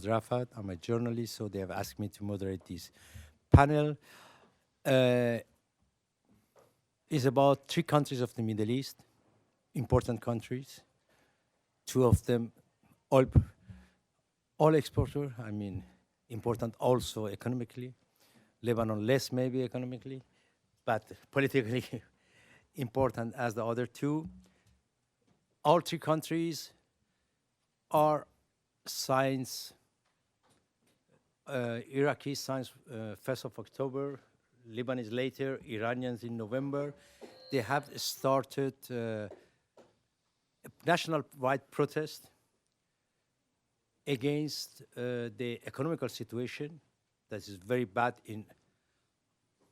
Rafat. I'm a journalist, so they have asked me to moderate this panel. Uh, it's about three countries of the Middle East, important countries. Two of them, oil, oil exporter. I mean, important also economically. Lebanon less maybe economically, but politically important as the other two. All three countries are signs. Iraqi signs 1st of October, Lebanese later, Iranians in November. They have started a national-wide protest against the economical situation that is very bad in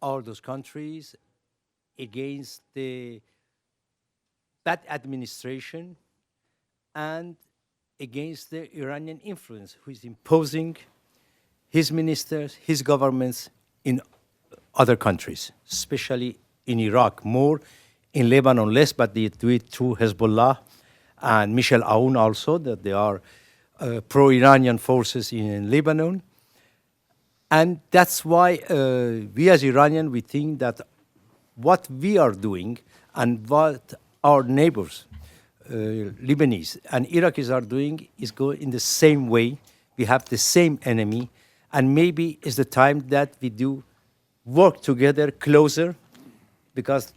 all those countries, against the bad administration, and against the Iranian influence, who is imposing his ministers, his governments in other countries, especially in Iraq more, in Lebanon less, but they do it through Hezbollah and Michel Aoun also, that they are pro-Iranian forces in Lebanon. And that's why we as Iranian, we think that what we are doing and what our neighbors, Lebanese and Iraqis are doing is go in the same way. We have the same enemy, and maybe it's the time that we do work together closer, because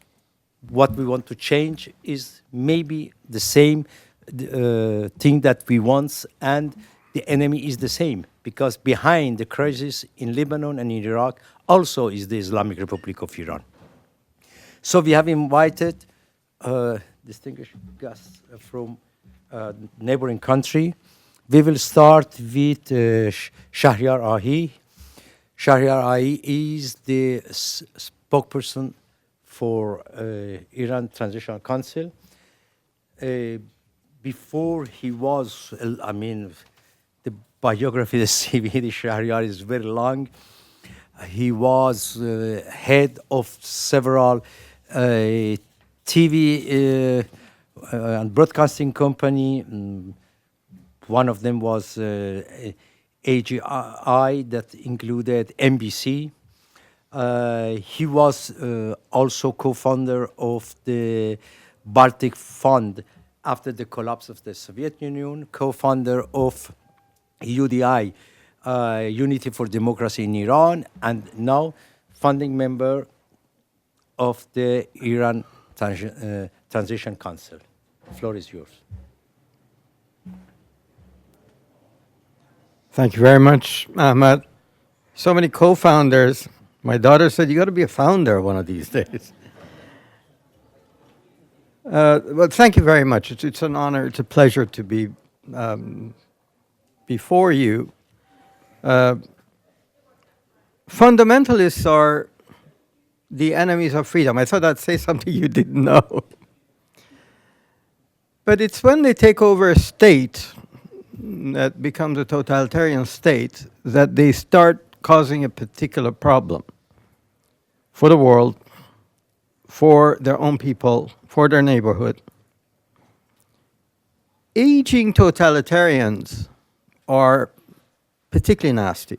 what we want to change is maybe the same thing that we want, and the enemy is the same, because behind the crisis in Lebanon and in Iraq also is the Islamic Republic of Iran. So we have invited distinguished guests from neighboring country. We will start with Shahryar Ahi. Shahryar Ahi is the spokesperson for Iran Transitional Council. Before he was, I mean, the biography, the CV, the Shahryar is very long. He was head of several TV and broadcasting company. One of them was AGI, that included NBC. He was also co-founder of the Baltic Fund after the collapse of the Soviet Union, co-founder of UDI, Unity for Democracy in Iran, and now founding member of the Iran Transition Council. The floor is yours. Thank you very much, Ahmad. So many co-founders. My daughter said, you got to be a founder one of these days. Well, thank you very much. It's an honor, it's a pleasure to be before you. Fundamentalists are the enemies of freedom. I thought I'd say something you didn't know. But it's when they take over a state that becomes a totalitarian state that they start causing a particular problem for the world, for their own people, for their neighborhood. Aging totalitarians are particularly nasty.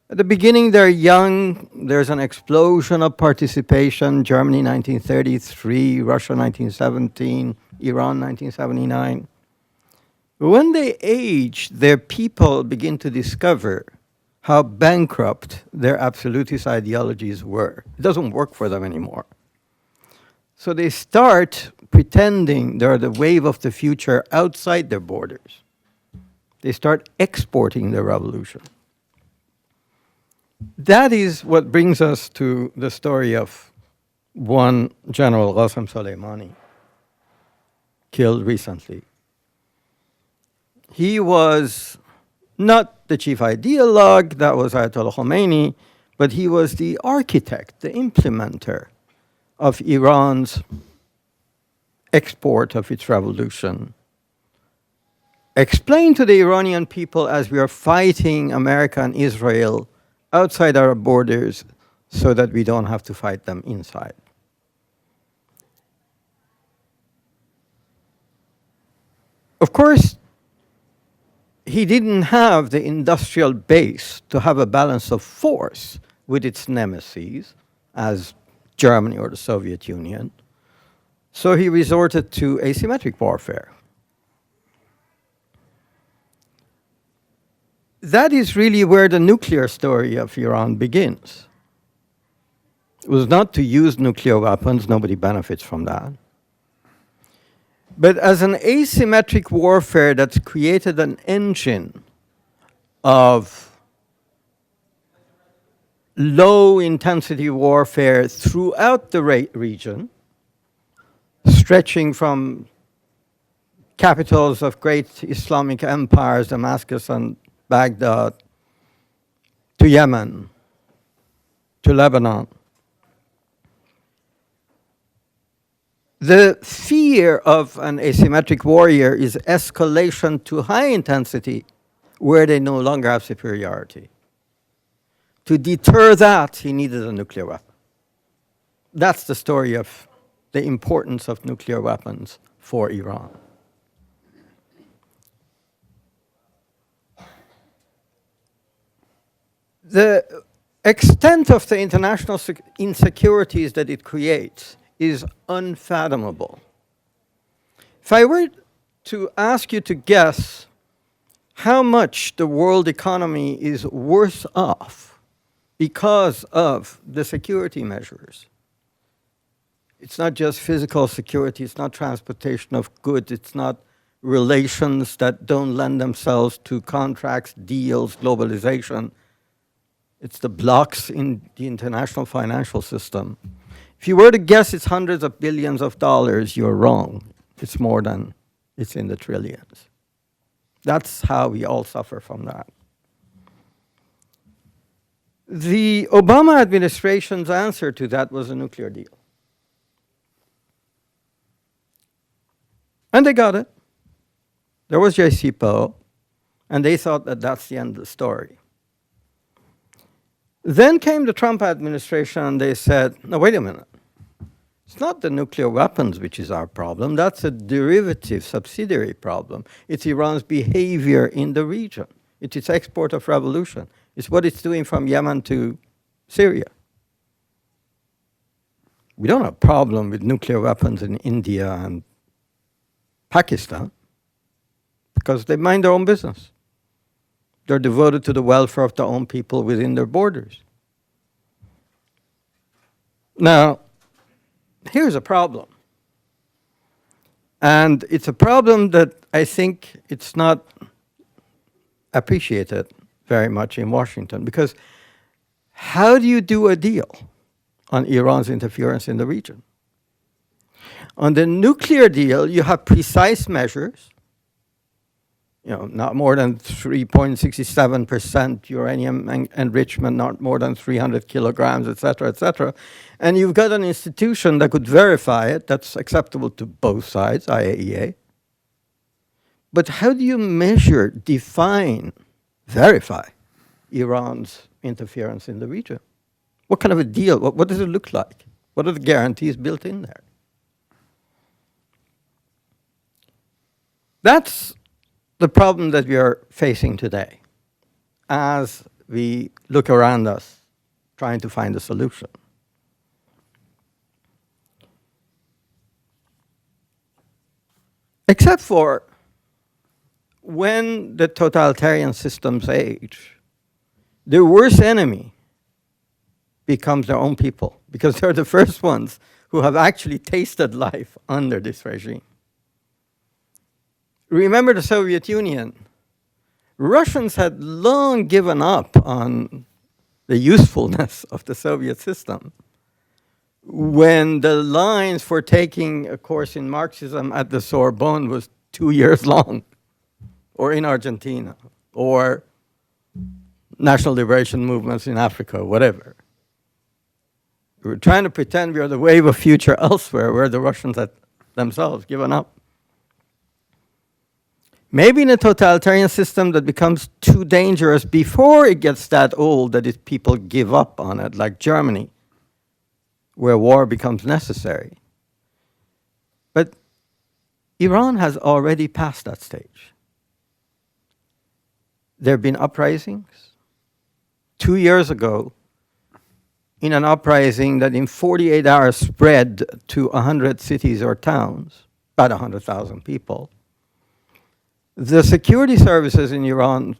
At the beginning, they're young. There's an explosion of participation. Germany, 1933, Russia, 1917, Iran, 1979. When they age, their people begin to discover how bankrupt their absolutist ideologies were. It doesn't work for them anymore. So they start pretending they're the wave of the future outside their borders. They start exporting the revolution. That is what brings us to the story of one General Qasem Soleimani, killed recently. He was not the chief ideologue, that was Ayatollah Khomeini, but he was the architect, the implementer of Iran's export of its revolution. Explain to the Iranian people as we are fighting America and Israel outside our borders so that we don't have to fight them inside. Of course, he didn't have the industrial base to have a balance of force with its nemesis, as Germany or the Soviet Union. So he resorted to asymmetric warfare. That is really where the nuclear story of Iran begins. It was not to use nuclear weapons, nobody benefits from that. But as an asymmetric warfare that's created an engine of low intensity warfare throughout the region, stretching from capitals of great Islamic empires, Damascus and Baghdad, to Yemen, to Lebanon. The fear of an asymmetric warrior is escalation to high intensity where they no longer have superiority. To deter that, he needed a nuclear weapon. That's the story of the importance of nuclear weapons for Iran. The extent of the international insecurities that it creates is unfathomable. If I were to ask you to guess how much the world economy is worse off because of the security measures, it's not just physical security, it's not transportation of goods, it's not relations that don't lend themselves to contracts, deals, globalization. It's the blocks in the international financial system. If you were to guess it's hundreds of billions of dollars, you're wrong. It's more than, it's in the trillions. That's how we all suffer from that. The Obama administration's answer to that was a nuclear deal. And they got it. There was JCPOA, and they thought that that's the end of the story. Then came the Trump administration, and they said, no, wait a minute. It's not the nuclear weapons which is our problem. That's a derivative, subsidiary problem. It's Iran's behavior in the region. It's its export of revolution. It's what it's doing from Yemen to Syria. We don't have a problem with nuclear weapons in India and Pakistan because they mind their own business. They're devoted to the welfare of their own people within their borders. Now, here's a problem. And it's a problem that I think it's not appreciated very much in Washington, because how do you do a deal on Iran's interference in the region? On the nuclear deal, you have precise measures, not more than 3.67% uranium enrichment, not more than 300 kilograms, et cetera, et cetera. And you've got an institution that could verify it, that's acceptable to both sides, IAEA. But how do you measure, define, verify Iran's interference in the region? What kind of a deal? What does it look like? What are the guarantees built in there? That's the problem that we are facing today as we look around us trying to find a solution. Except for when the totalitarian systems age, their worst enemy becomes their own people, because they're the first ones who have actually tasted life under this regime. Remember the Soviet Union. Russians had long given up on the usefulness of the Soviet system when the lines for taking a course in Marxism at the Sorbonne was 2 years long, or in Argentina, or national liberation movements in Africa, whatever. We were trying to pretend we are the wave of future elsewhere, where the Russians had themselves given up. Maybe in a totalitarian system that becomes too dangerous before it gets that old that people give up on it, like Germany, where war becomes necessary. But Iran has already passed that stage. there have been uprisings. 2 years ago, in an uprising that in 48 hours spread to 100 cities or towns, about 100,000 people, the security services in Iran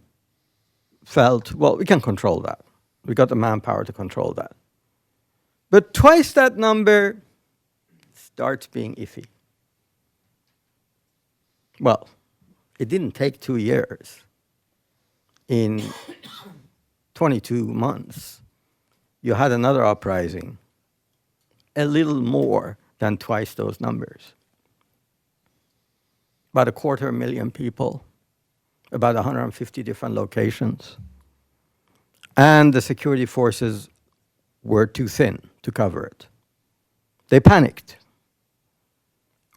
felt, well, we can control that. We got the manpower to control that. But twice that number starts being iffy. Well, it didn't take 2 years. In 22 months, you had another uprising, a little more than twice those numbers. About 250,000 people, about 150 different locations. And the security forces were too thin to cover it. They panicked.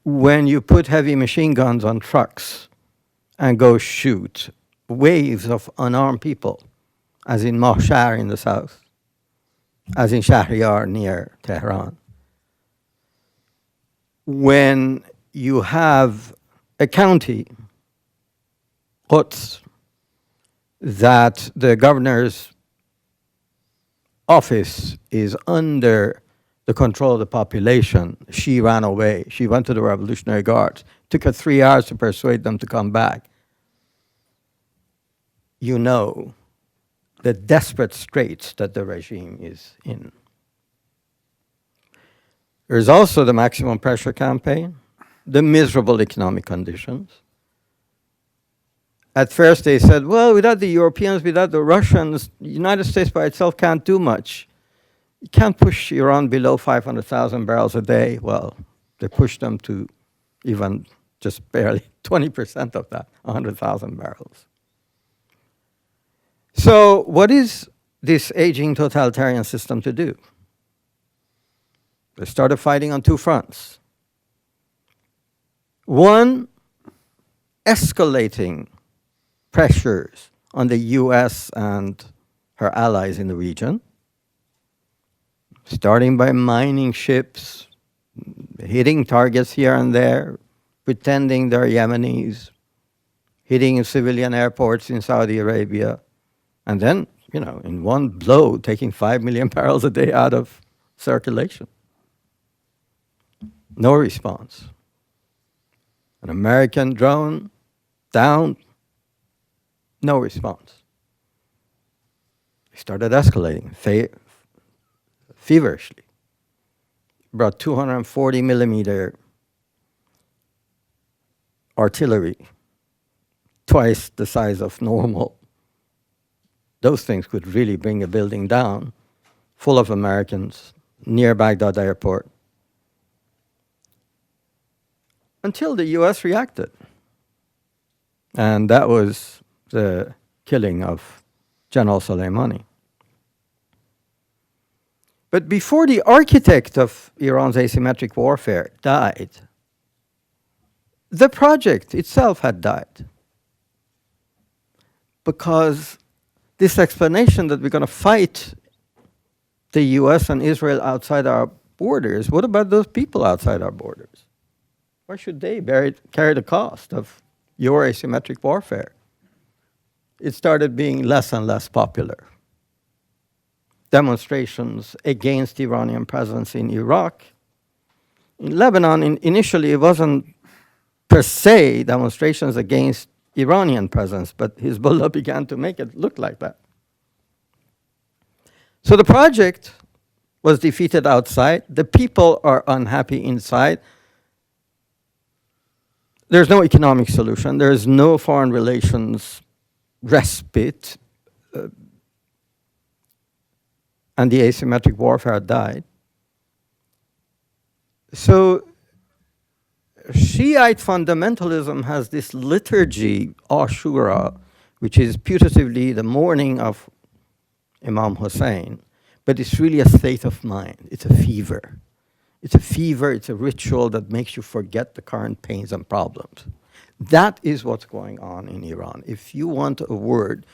When you put heavy machine guns on trucks and go shoot waves of unarmed people, as in Mahshar in the south, as in Shahriyar near Tehran, when you have a county, Quds, that the governor's office is under the control of the population, she ran away. She went to the Revolutionary Guards. Took her 3 hours to persuade them to come back. You know the desperate straits that the regime is in. There's also the maximum pressure campaign, the miserable economic conditions. At first they said, well, without the Europeans, without the Russians, the United States by itself can't do much. You can't push Iran below 500,000 barrels a day. Well, they pushed them to even just barely 20% of that, 100,000 barrels. So what is this aging totalitarian system to do? They started fighting on two fronts. One, escalating pressures on the US and her allies in the region, starting by mining ships, hitting targets here and there, pretending they're Yemenis, hitting civilian airports in Saudi Arabia, and then, you know, in one blow, taking 5 million barrels a day out of circulation. No response. An American drone down, no response. It started escalating feverishly. Brought 240 millimeter artillery, twice the size of normal. Those things could really bring a building down, full of Americans, near Baghdad airport. Until the US reacted. And that was the killing of General Soleimani. But before the architect of Iran's asymmetric warfare died, the project itself had died. Because this explanation that we're going to fight the US and Israel outside our borders, what about those people outside our borders? Why should they carry the cost of your asymmetric warfare? It started being less and less popular. Demonstrations against Iranian presence in Iraq. In Lebanon, initially it wasn't per se demonstrations against Iranian presence, but Hezbollah began to make it look like that. So the project was defeated outside. The people are unhappy inside. There's no economic solution. There's no foreign relations respite. And the asymmetric warfare died. So Shiite fundamentalism has this liturgy, Ashura, which is putatively the mourning of Imam Hussein, but it's really a state of mind. It's a fever. It's a fever, it's a ritual that makes you forget the current pains and problems. That is what's going on in Iran. If you want a word,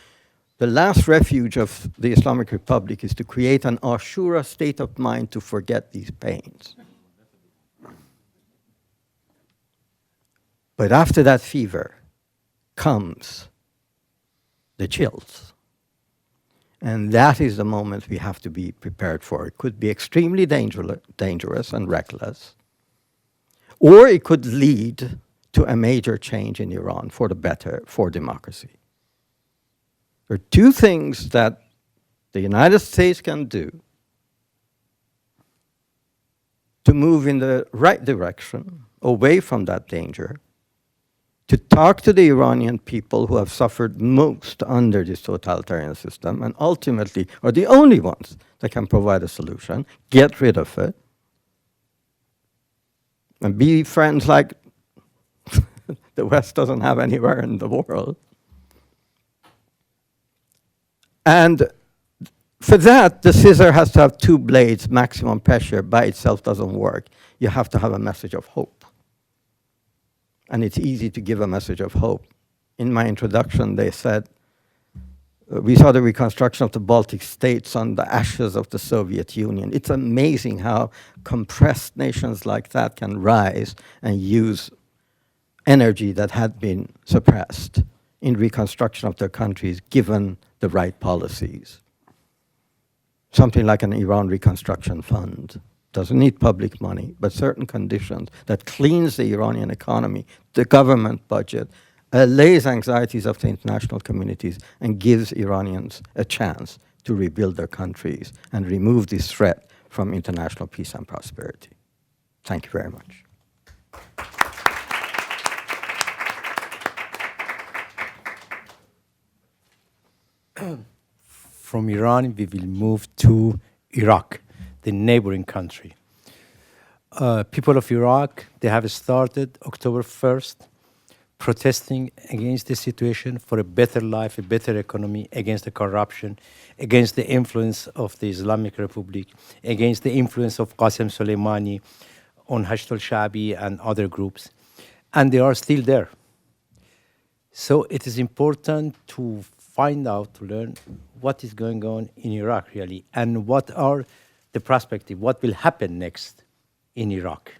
the last refuge of the Islamic Republic is to create an Ashura state of mind to forget these pains. But after that fever comes the chills. And that is the moment we have to be prepared for. It could be extremely dangerous and reckless, or it could lead to a major change in Iran for the better, for democracy. There are two things that the United States can do to move in the right direction, away from that danger, to talk to the Iranian people who have suffered most under this totalitarian system and ultimately are the only ones that can provide a solution, get rid of it, and be friends like the West doesn't have anywhere in the world. And for that, the scissor has to have two blades. Maximum pressure by itself doesn't work. You have to have a message of hope. And it's easy to give a message of hope. In my introduction, they said, we saw the reconstruction of the Baltic states on the ashes of the Soviet Union. It's amazing how compressed nations like that can rise and use energy that had been suppressed in reconstruction of their countries, given the right policies. Something like an Iran Reconstruction Fund. Doesn't need public money, but certain conditions that cleans the Iranian economy, the government budget, allays anxieties of the international communities, and gives Iranians a chance to rebuild their countries and remove this threat from international peace and prosperity. Thank you very much. From Iran, we will move to Iraq, the neighboring country. People of Iraq, they have started October 1st protesting against the situation for a better life, a better economy, against the corruption, against the influence of the Islamic Republic, against the influence of Qasem Soleimani on Hashd al-Sha'bi and other groups. And they are still there. So it is important to find out, to learn what is going on in Iraq really, and what are the perspective, what will happen next in Iraq.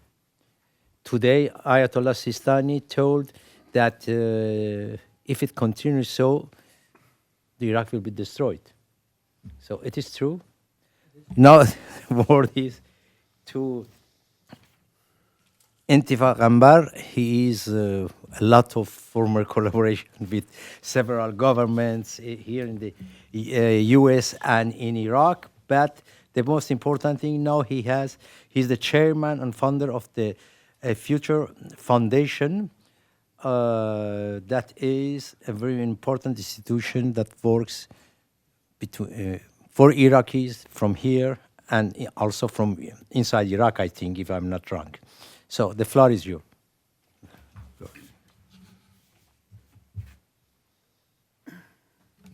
Today, Ayatollah Sistani told that if it continues so, the Iraq will be destroyed. So it is true. Now the word is to Intifa Gambar. He is a lot of former collaboration with several governments here in the US and in Iraq, but the most important thing now he's the chairman and founder of the Future Foundation. That is a very important institution that works between, for Iraqis from here and also from inside Iraq, I think, if I'm not wrong. So the floor is yours.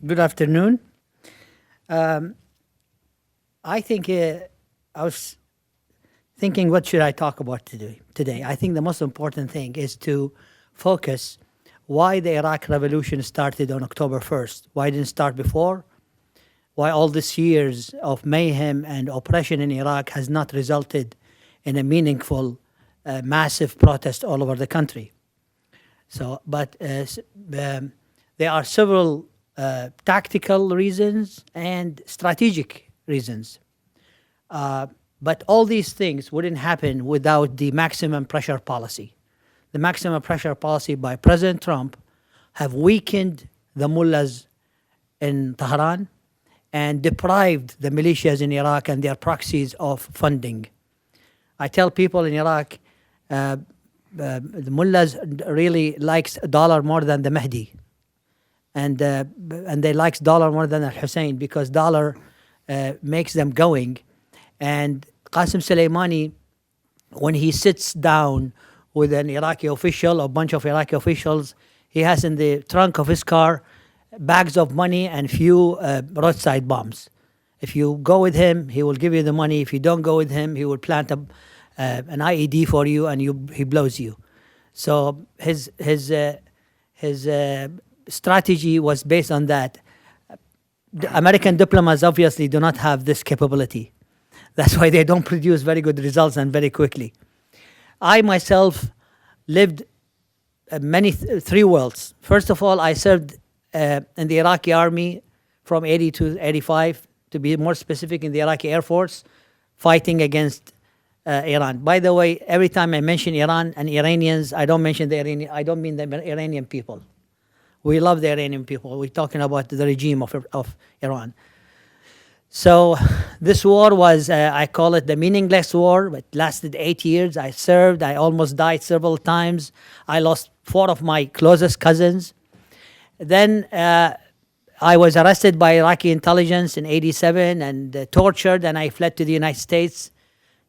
Good afternoon. I think I was thinking, what should I talk about today? I think the most important thing is to focus why the Iraq Revolution started on October 1st. Why didn't it start before? Why all these years of mayhem and oppression in Iraq has not resulted in a meaningful, massive protest all over the country. So, but there are several tactical reasons and strategic reasons. But all these things wouldn't happen without the maximum pressure policy. The maximum pressure policy by President Trump have weakened the mullahs in Tehran and deprived the militias in Iraq and their proxies of funding. I tell people in Iraq, the mullahs really likes dollar more than the Mahdi. And they likes dollar more than al-Hussein because dollar makes them going. And Qasem Soleimani, when he sits down with an Iraqi official, a bunch of Iraqi officials, he has in the trunk of his car bags of money and few roadside bombs. If you go with him, he will give you the money. If you don't go with him, he will plant an IED for you and he blows you. So his strategy was based on that. The American diplomats obviously do not have this capability. That's why they don't produce very good results and very quickly. I myself lived three worlds. First of all, I served in the Iraqi army from 80 to 85, to be more specific, in the Iraqi Air Force, fighting against Iran. By the way, every time I mention Iran and Iranians, I don't mention the Iranian. I don't mean the Iranian people. We love the Iranian people. We're talking about the regime of Iran. So this war was, I call it the meaningless war. It lasted 8 years. I served. I almost died several times. I lost 4 of my closest cousins. Then I was arrested by Iraqi intelligence in 87 and tortured, and I fled to the United States,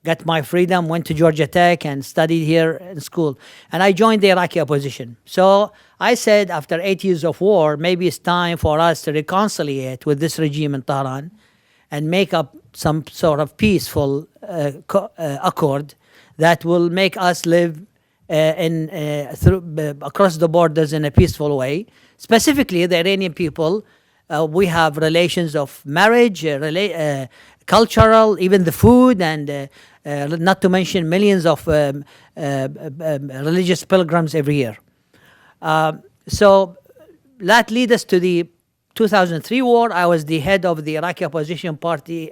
got my freedom, went to Georgia Tech and studied here in school. And I joined the Iraqi opposition. So I said, after 8 years of war, maybe it's time for us to reconciliate with this regime in Tehran and make up some sort of peaceful accord that will make us live across the borders in a peaceful way. Specifically, the Iranian people, we have relations of marriage, cultural, even the food, and not to mention millions of religious pilgrims every year. So that leads us to the 2003 war. I was the head of the Iraqi opposition party,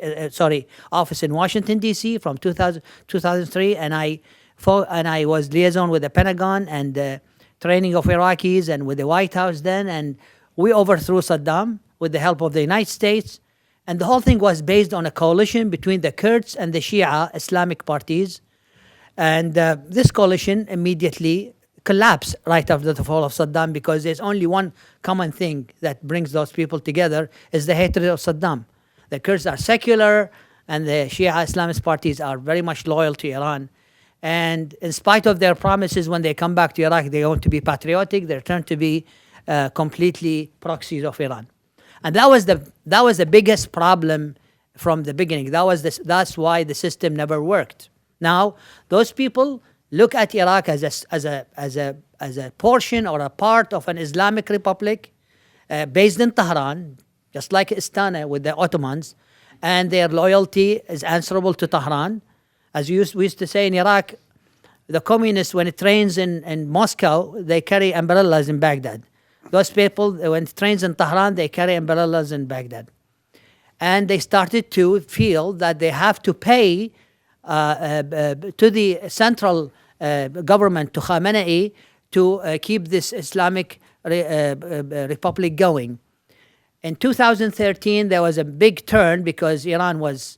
office in Washington, D.C. from 2003, and I was liaison with the Pentagon and training of Iraqis and with the White House then, and we overthrew Saddam with the help of the United States. And the whole thing was based on a coalition between the Kurds and the Shia Islamic parties. And this coalition immediately collapsed right after the fall of Saddam, because there's only one common thing that brings those people together, is the hatred of Saddam. The Kurds are secular, and the Shia Islamist parties are very much loyal to Iran. And in spite of their promises, when they come back to Iraq, they want to be patriotic. They turn to be completely proxies of Iran. And that was the biggest problem from the beginning. That's why the system never worked. Now, those people look at Iraq as a portion or a part of an Islamic republic based in Tehran, just like Istana with the Ottomans, and their loyalty is answerable to Tehran. As we used to say in Iraq, the communists, when it rains in Moscow, they carry umbrellas in Baghdad. Those people, when it rains in Tehran, they carry umbrellas in Baghdad. And they started to feel that they have to pay to the central government, to Khamenei, to keep this Islamic republic going. In 2013, there was a big turn because Khamenei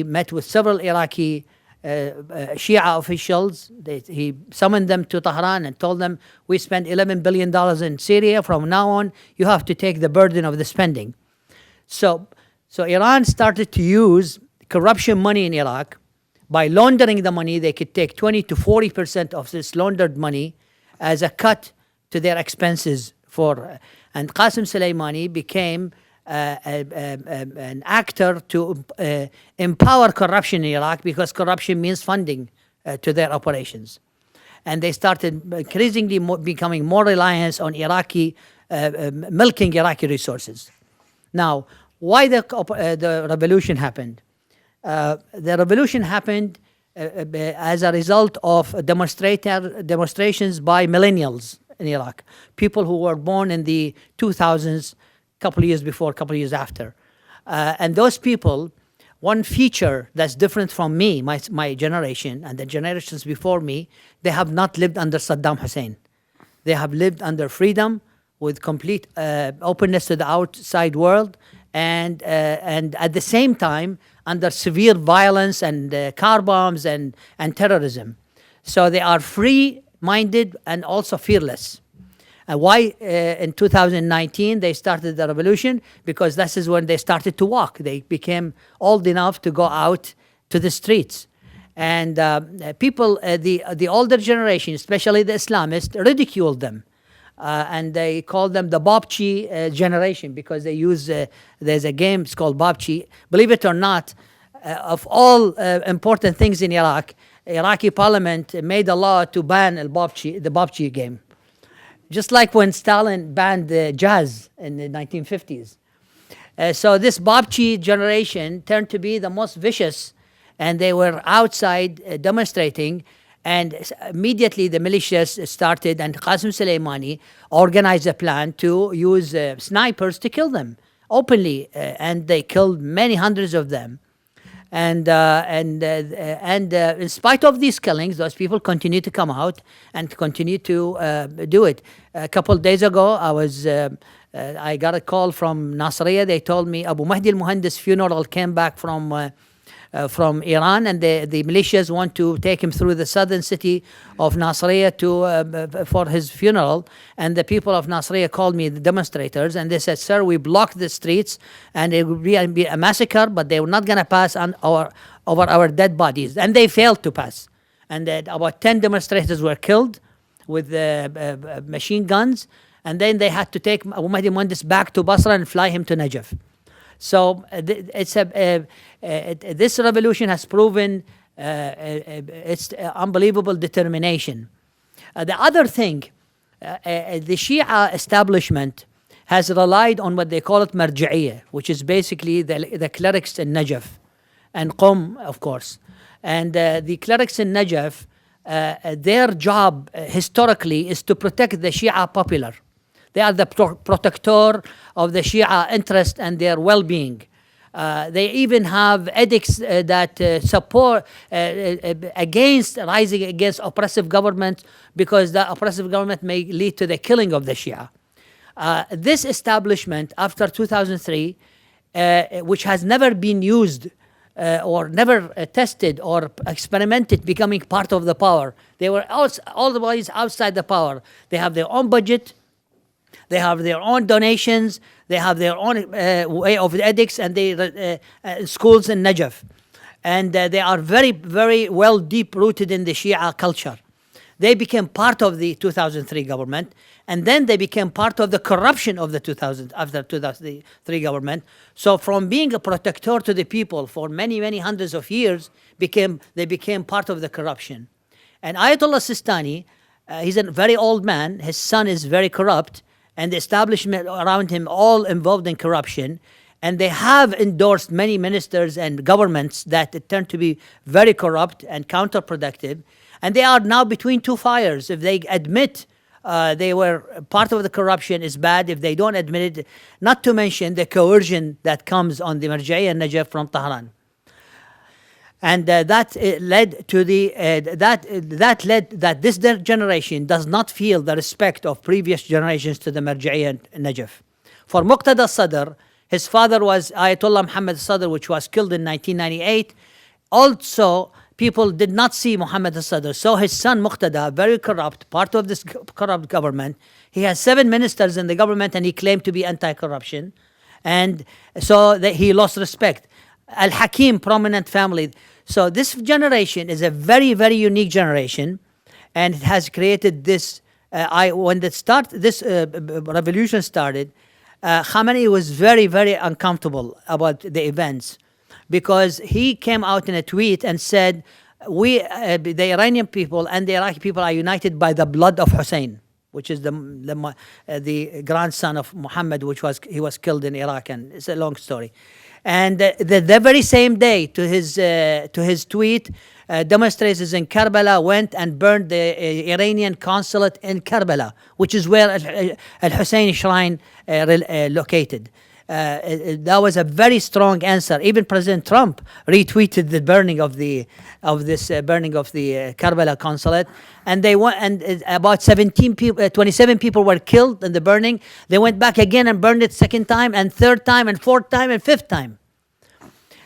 met with several Iraqi Shia officials. He summoned them to Tehran and told them, we spend $11 billion in Syria. From now on, you have to take the burden of the spending. So Iran started to use corruption money in Iraq. By laundering the money, they could take 20 to 40% of this laundered money as a cut to their expenses. And Qasem Soleimani became an actor to empower corruption in Iraq, because corruption means funding to their operations. And they started increasingly becoming more reliant on milking Iraqi resources. Now, why the revolution happened? The revolution happened as a result of demonstrations by millennials in Iraq, people who were born in the 2000s, couple of years before, couple of years after. And those people, one feature that's different from me, my generation, and the generations before me, they have not lived under Saddam Hussein. They have lived under freedom with complete openness to the outside world, and at the same time, under severe violence and car bombs and terrorism. So they are free-minded and also fearless. Why in 2019 they started the revolution? Because this is when they started to walk. They became old enough to go out to the streets. And people, the older generation, especially the Islamists, ridiculed them. And they called them the Babchi generation, because they use, there's a game, it's called Babchi. Believe it or not, of all important things in Iraq, Iraqi parliament made a law to ban the Babchi game. Just like when Stalin banned jazz in the 1950s. So this Babchi generation turned to be the most vicious, and they were outside demonstrating, And immediately the militias started, and Qasim Soleimani organized a plan to use snipers to kill them openly, and they killed many hundreds of them. And in spite of these killings, those people continue to come out and continue to do it. A couple of days ago, I got a call from Nasiriyah. They told me Abu Mahdi al-Muhandis funeral came back from Iran, and the militias want to take him through the southern city of Nasiriyah for his funeral. And the people of Nasiriyah called me, the demonstrators, and they said, "Sir, we blocked the streets, and it would be a massacre, but they were not going to pass over our dead bodies." And they failed to pass. And about 10 demonstrators were killed with machine guns. And then they had to take Abu Mahdi al-Muhandis back to Basra and fly him to Najaf. So this revolution has proven its unbelievable determination. The other thing, the Shia establishment has relied on what they call it marji'iyah, which is basically the clerics in Najaf and Qom, of course. And the clerics in Najaf, their job historically is to protect the Shia popular. They are the protector of the Shia interest and their well-being. They even have edicts that support rising against oppressive government, because the oppressive government may lead to the killing of the Shia. This establishment after 2003, which has never been used or never tested or experimented becoming part of the power. They were always outside the power. They have their own budget. They have their own donations. They have their own way of edicts, and they schools in Najaf. And they are very, very well deep-rooted in the Shia culture. They became part of the 2003 government, and then they became part of the corruption of the after 2003 government. So from being a protector to the people for many, many hundreds of years, they became part of the corruption. And Ayatollah Sistani, he's a very old man. His son is very corrupt, and the establishment around him all involved in corruption. And they have endorsed many ministers and governments that turned to be very corrupt and counterproductive. And they are now between two fires. If they admit they were part of the corruption, is bad. If they don't admit it, not to mention the coercion that comes on the Marja'iyya and Najaf from Tehran. And that led to that this generation does not feel the respect of previous generations to the Marja'iyya and Najaf. For Muqtada Sadr, his father was Ayatollah Muhammad Sadr, which was killed in 1998. Also, people did not see Muhammad Sadr. So his son Muqtada, very corrupt, part of this corrupt government. He has 7 ministers in the government, and he claimed to be anti-corruption. And so he lost respect. Al-Hakim, prominent family. So this generation is a very, very unique generation, and it has created this. When this revolution started, Khamenei was very, very uncomfortable about the events, because he came out in a tweet and said, the Iranian people and the Iraqi people are united by the blood of Hussein, which is the grandson of Muhammad, he was killed in Iraq, and it's a long story. And the very same day to his tweet, demonstrators in Karbala went and burned the Iranian consulate in Karbala, which is where Al-Hussein shrine located. That was a very strong answer. Even President Trump retweeted the burning of the Karbala consulate, and about 27 people were killed in the burning. They went back again and burned it second time, and third time, and fourth time, and fifth time.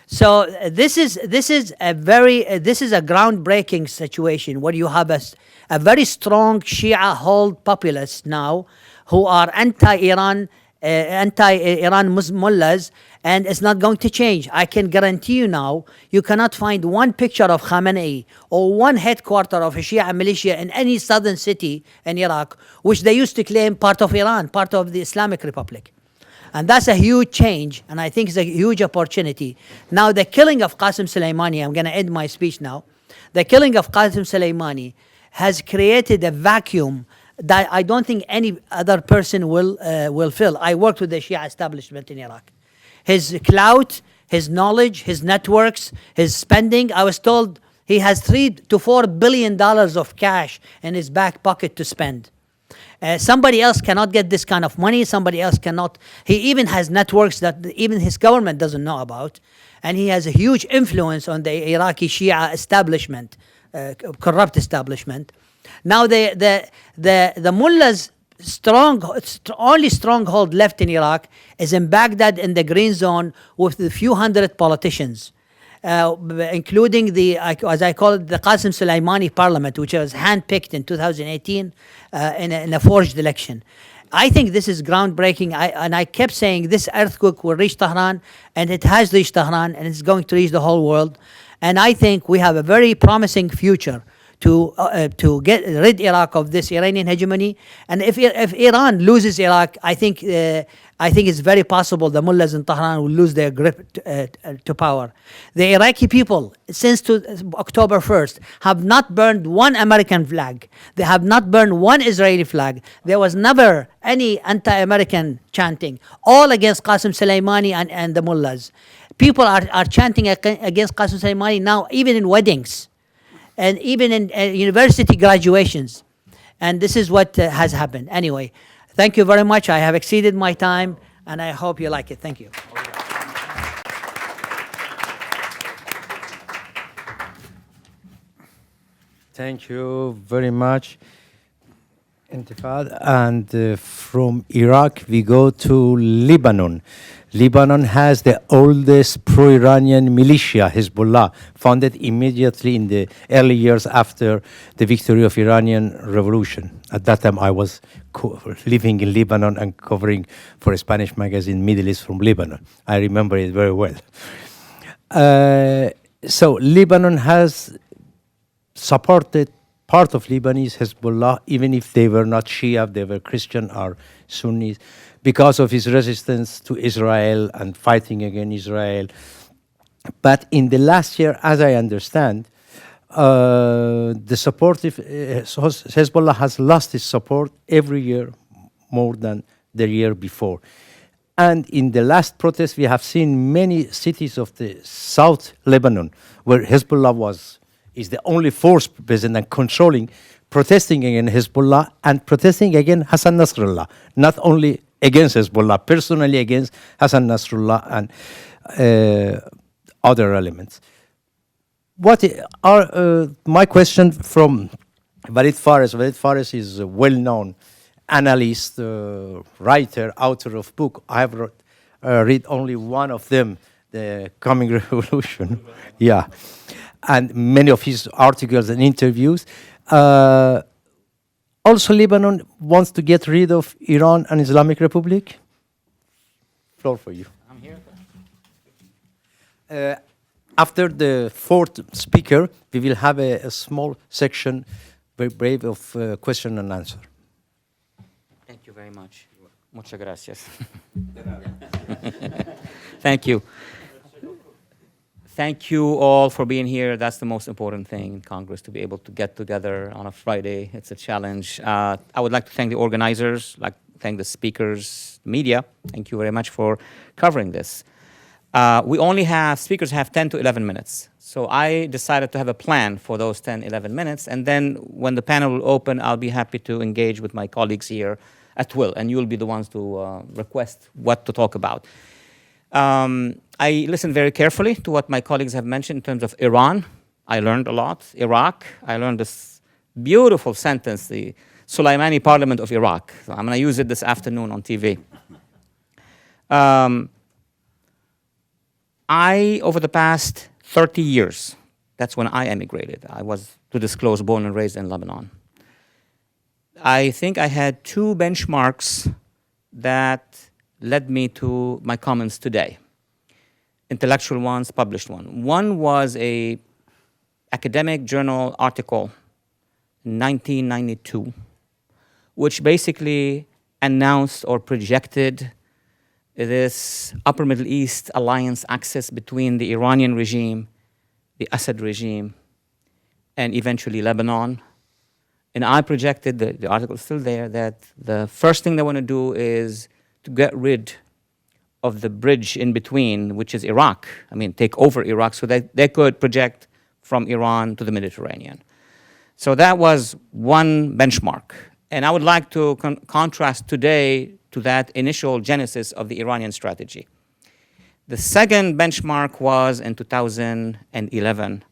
So this is a groundbreaking situation where you have a very strong Shia-held populace now who are anti-Iran mullahs, and it's not going to change. I can guarantee you now, you cannot find one picture of Khamenei or one headquarter of a Shia militia in any southern city in Iraq, which they used to claim part of Iran, part of the Islamic Republic. And that's a huge change, and I think it's a huge opportunity. Now, the killing of Qasim Soleimani, I'm going to end my speech now. The killing of Qasim Soleimani has created a vacuum that I don't think any other person will fill. I worked with the Shia establishment in Iraq. His clout, his knowledge, his networks, his spending. I was told He has $3 to $4 billion of cash in his back pocket to spend. Somebody else cannot get this kind of money. Somebody else cannot. He even has networks that even his government doesn't know about. And he has a huge influence on the Iraqi Shia establishment, corrupt establishment. Now the mullahs' only stronghold left in Iraq is in Baghdad in the green zone with a few hundred politicians. Including as I call it, the Qasim Soleimani parliament, which was handpicked in 2018 in a forged election. I think this is groundbreaking. And I kept saying this earthquake will reach Tehran, and it has reached Tehran, and it's going to reach the whole world. And I think we have a very promising future to get rid Iraq of this Iranian hegemony. And if Iran loses Iraq, I think it's very possible the mullahs in Tehran will lose their grip to power. The Iraqi people, since October 1st, have not burned one American flag. They have not burned one Israeli flag. There was never any anti-American chanting, all against Qasim Soleimani and the mullahs. People are chanting against Qasim Soleimani now, even in weddings, and even in university graduations. And this is what has happened. Anyway, thank you very much. I have exceeded my time, and I hope you like it. Thank you. Thank you very much, Intifad. And from Iraq, we go to Lebanon. Lebanon has the oldest pro-Iranian militia, Hezbollah, founded immediately in the early years after the victory of Iranian Revolution. At that time, I was living in Lebanon and covering for a Spanish magazine, Middle East from Lebanon. I remember it very well. So Lebanon has supported part of Lebanese Hezbollah, even if they were not Shia, they were Christian or Sunnis, because of his resistance to Israel and fighting against Israel. But in the last year, as I understand, the supportive Hezbollah has lost its support every year more than the year before. And in the last protest, we have seen many cities of the South Lebanon where Hezbollah is the only force present and controlling, protesting against Hezbollah and protesting against Hassan Nasrallah, not only against Hezbollah, personally against Hassan Nasrallah and other elements. What are my question from Walid Fares? Walid Fares is a well-known analyst, writer, author of book. I have read only one of them, The Coming Revolution. Yeah, and many of his articles and interviews. Also, Lebanon wants to get rid of Iran and Islamic Republic. Floor for you. I'm here. After the fourth speaker, we will have a small section, very brave, of question and answer. Thank you very much. Muchas gracias. Thank you. Thank you all for being here. That's the most important thing in Congress, to be able to get together on a Friday. It's a challenge. I would like to thank the organizers, thank the speakers, media. Thank you very much for covering this. Speakers have 10 to 11 minutes. So I decided to have a plan for those 10, 11 minutes. And then when the panel will open, I'll be happy to engage with my colleagues here at will. And you'll be the ones to request what to talk about. I listened very carefully to what my colleagues have mentioned in terms of Iran. I learned a lot. Iraq, I learned this beautiful sentence, the Soleimani Parliament of Iraq. So I'm going to use it this afternoon on TV. Over the past 30 years, that's when I emigrated. I was, to disclose, born and raised in Lebanon. I think I had two benchmarks that led me to my comments today. Intellectual ones, published one. One was a academic journal article in 1992, which basically announced or projected this Upper Middle East alliance axis between the Iranian regime, the Assad regime, and eventually Lebanon. And I projected, the article is still there, that the first thing they want to do is to get rid of the bridge in between, which is Iraq. I mean, take over Iraq so that they could project from Iran to the Mediterranean. So that was one benchmark. And I would like to contrast today to that initial genesis of the Iranian strategy. The second benchmark was in 2011,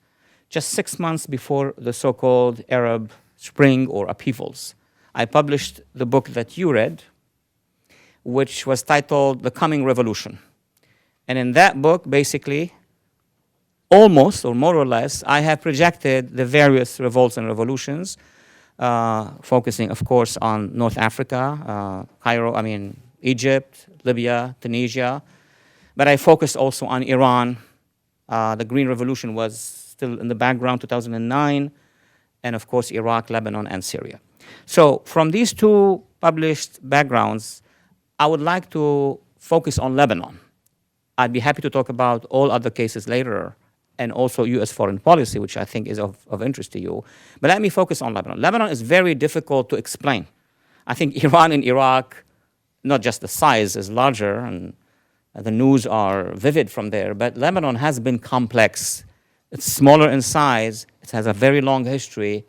just 6 months before the so-called Arab Spring or upheavals. I published the book that you read, which was titled The Coming Revolution. And in that book, basically, almost or more or less, I have projected the various revolts and revolutions, focusing, of course, on North Africa, Egypt, Libya, Tunisia. But I focused also on Iran. The Green Revolution was still in the background, 2009, and of course, Iraq, Lebanon, and Syria. So from these two published backgrounds, I would like to focus on Lebanon. I'd be happy to talk about all other cases later, and also U.S. foreign policy, which I think is of interest to you. But let me focus on Lebanon. Lebanon is very difficult to explain. I think Iran and Iraq, not just the size is larger, and the news are vivid from there, but Lebanon has been complex. It's smaller in size, it has a very long history,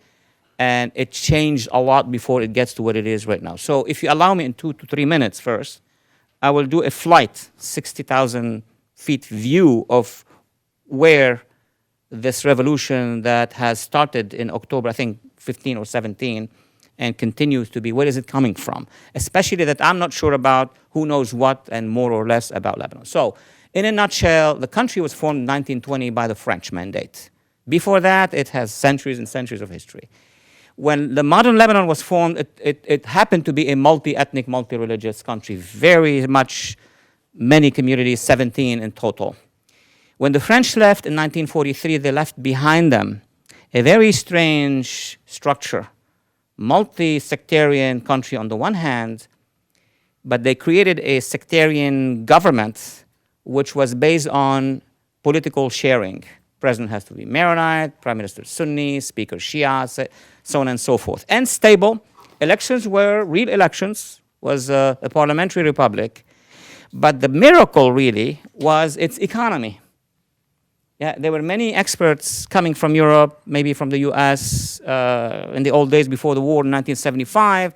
and it changed a lot before it gets to what it is right now. So if you allow me in 2 to 3 minutes first, I will do a flight, 60,000 feet view of where this revolution that has started in October, I think 15 or 17, and continues to be, where is it coming from? Especially that I'm not sure about who knows what and more or less about Lebanon. So in a nutshell, the country was formed in 1920 by the French mandate. Before that, it has centuries and centuries of history. When the modern Lebanon was formed, it happened to be a multi-ethnic, multi-religious country, very much many communities, 17 in total. When the French left in 1943, they left behind them a very strange structure, multi-sectarian country on the one hand, but they created a sectarian government which was based on political sharing. President has to be Maronite, Prime Minister Sunni, Speaker Shia, so on and so forth. And stable. Elections were real elections, was a parliamentary republic. But the miracle really was its economy. Yeah, there were many experts coming from Europe, maybe from the US, in the old days before the war in 1975,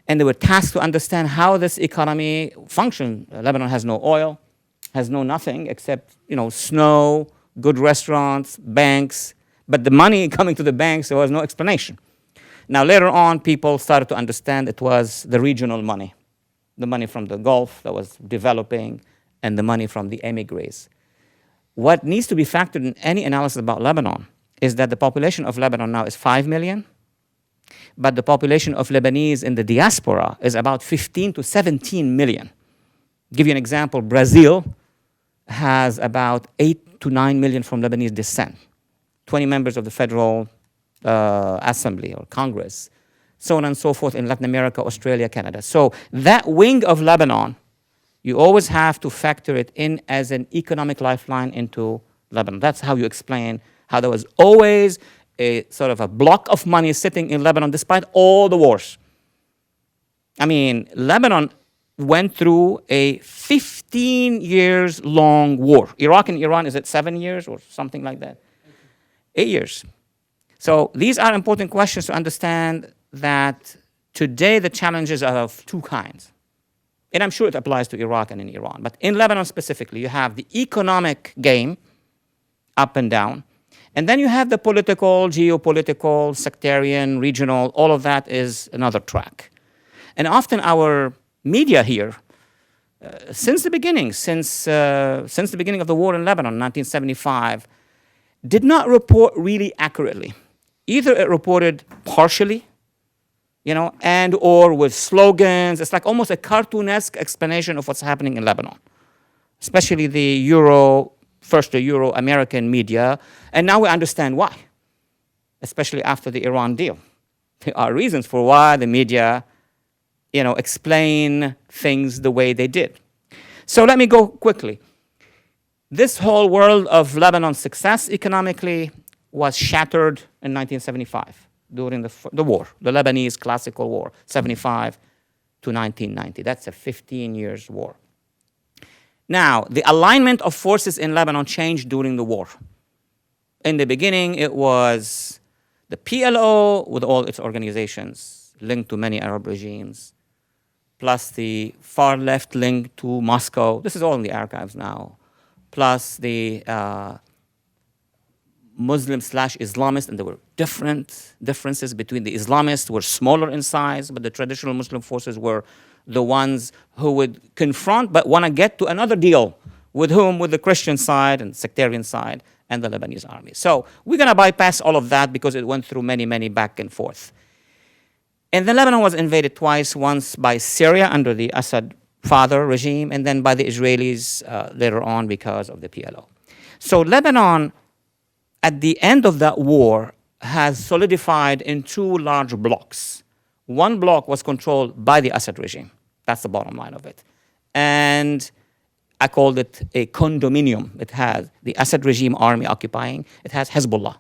and they were tasked to understand how this economy functioned. Lebanon has no oil, has no nothing except, snow, good restaurants, banks, but the money coming to the banks, there was no explanation. Now, later on, people started to understand it was the regional money, the money from the Gulf that was developing, and the money from the emigres. What needs to be factored in any analysis about Lebanon is that the population of Lebanon now is 5 million, but the population of Lebanese in the diaspora is about 15 to 17 million. Give you an example, Brazil has about 8 to 9 million from Lebanese descent, 20 members of the Federal Assembly or Congress, so on and so forth in Latin America, Australia, Canada. So that wing of Lebanon, you always have to factor it in as an economic lifeline into Lebanon. That's how you explain how there was always a sort of a block of money sitting in Lebanon despite all the wars. I mean, Lebanon went through a 15 years long war. Iraq and Iran, is it 7 years or something like that? 8 years. So these are important questions to understand that today the challenges are of two kinds. And I'm sure it applies to Iraq and in Iran. But in Lebanon specifically, you have the economic game, up and down. And then you have the political, geopolitical, sectarian, regional, all of that is another track. And often our media here, since the beginning of the war in Lebanon, 1975, did not report really accurately. Either it reported partially, and or with slogans. It's like almost a cartoonesque explanation of what's happening in Lebanon, especially the Euro-American media. And now we understand why, especially after the Iran deal. There are reasons for why the media, explain things the way they did. So let me go quickly. This whole world of Lebanon's success economically was shattered in 1975. During the war, the Lebanese classical war, 75 to 1990. That's a 15 years war. Now, the alignment of forces in Lebanon changed during the war. in the beginning, it was the PLO with all its organizations linked to many Arab regimes, plus the far left link to Moscow. This is all in the archives now, plus the Muslim/Islamist, and there were differences between the Islamists were smaller in size, but the traditional Muslim forces were the ones who would confront but want to get to another deal with whom? With the Christian side and sectarian side and the Lebanese army. So we're going to bypass all of that because it went through many back and forth. And then Lebanon was invaded twice, once by Syria under the Assad father regime, and then by the Israelis later on because of the PLO. So Lebanon, at the end of that war, has solidified in two large blocks. One block was controlled by the Assad regime. That's the bottom line of it. And I called it a condominium. It has the Assad regime army occupying. It has Hezbollah.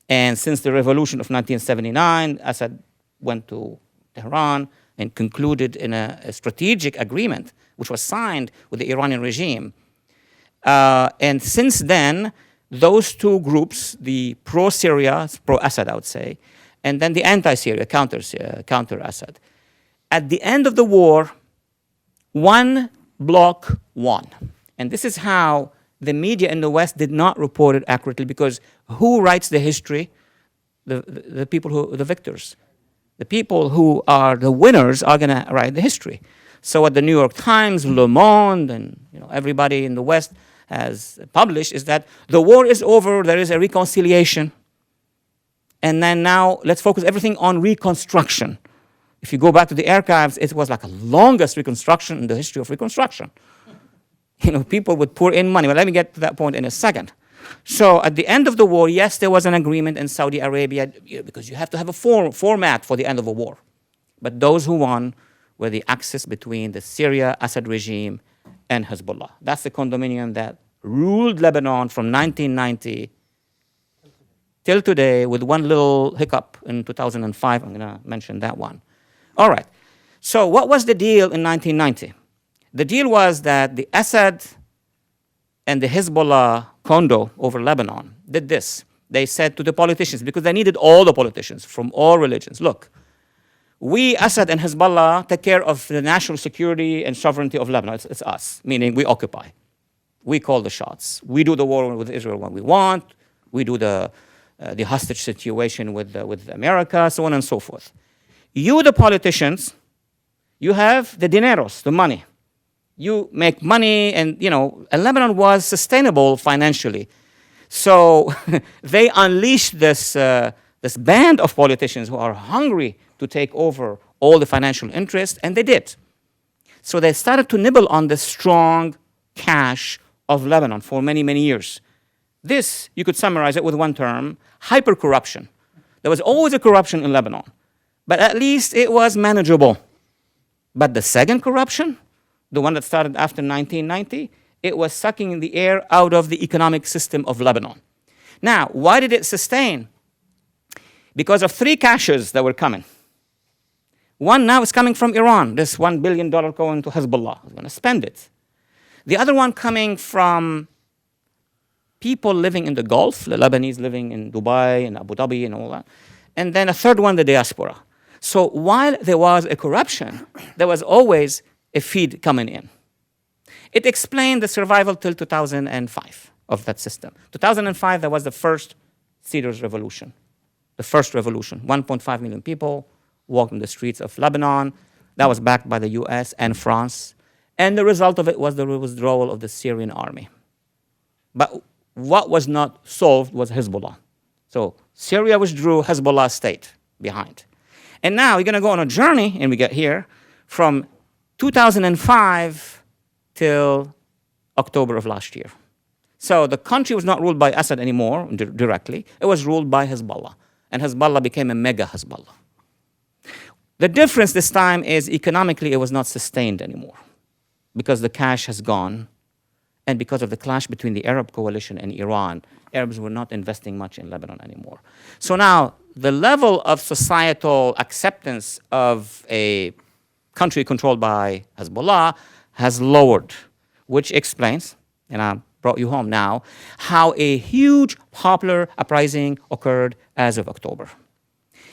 And since the revolution of 1979, Assad went to Tehran and concluded in a strategic agreement, which was signed with the Iranian regime. And since then, those two groups, the pro-Syria, pro-Assad, I would say, and then the anti-Syria, counter-Assad. At the end of the war, one bloc won. And this is how the media in the West did not report it accurately, because who writes the history? The people who, the victors. The people who are the winners are going to write the history. So what the New York Times, Le Monde, and everybody in the West has published is that the war is over, there is a reconciliation, and then now let's focus everything on reconstruction. If you go back to the archives, it was like the longest reconstruction in the history of reconstruction. People would pour in money. But let me get to that point in a second. So at the end of the war, yes, there was an agreement in Saudi Arabia, because you have to have a format for the end of a war. But those who won were the axis between the Syria Assad regime and Hezbollah. That's the condominium that ruled Lebanon from 1990 till today, with one little hiccup in 2005. I'm going to mention that one. All right. So what was the deal in 1990? The deal was that the Assad and the Hezbollah condo over Lebanon did this. They said to the politicians, because they needed all the politicians from all religions, look, we, Assad and Hezbollah, take care of the national security and sovereignty of Lebanon. It's us, meaning we occupy. We call the shots. We do the war with Israel when we want. We do the hostage situation with America, so on and so forth. You, the politicians, you have the dineros, the money. You make money, and Lebanon was sustainable financially. So they unleashed this band of politicians who are hungry to take over all the financial interests, and they did. So they started to nibble on the strong cash of Lebanon for many years. This, you could summarize it with one term: hyper-corruption. There was always a corruption in Lebanon, but at least it was manageable. But the second corruption, the one that started after 1990, it was sucking the air out of the economic system of Lebanon. Now, why did it sustain? Because of three caches that were coming. One now is coming from Iran, this $1 billion going to Hezbollah. We're going to spend it. The other one coming from people living in the Gulf, the Lebanese living in Dubai and Abu Dhabi and all that. And then a third one, the diaspora. So while there was a corruption, there was always a feed coming in. It explained the survival till 2005 of that system. 2005, there was the first Cedars Revolution. The first revolution. 1.5 million people walked in the streets of Lebanon. That was backed by the US and France. And the result of it was the withdrawal of the Syrian army. But what was not solved was Hezbollah. So Syria withdrew, Hezbollah stayed behind. And now we're going to go on a journey, and we get here, from 2005 till October of last year. So the country was not ruled by Assad anymore directly. It was ruled by Hezbollah. And Hezbollah became a mega Hezbollah. The difference this time is economically it was not sustained anymore, because the cash has gone, and because of the clash between the Arab coalition and Iran. Arabs were not investing much in Lebanon anymore. So now the level of societal acceptance of a country controlled by Hezbollah has lowered, which explains, and I'm brought you home now, how a huge popular uprising occurred as of October.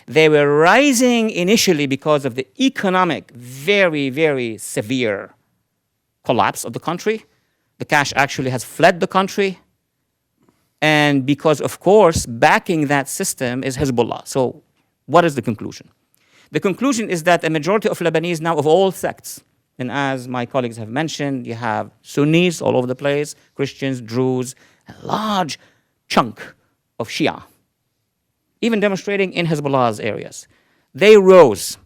They were rising initially because of the economic, very, very severe collapse of the country. The cash actually has fled the country. And because, of course, backing that system is Hezbollah. So what is the conclusion? The conclusion is that a majority of Lebanese now of all sects, and as my colleagues have mentioned, you have Sunnis all over the place, Christians, Druze, a large chunk of Shia, even demonstrating in Hezbollah's areas. They rose.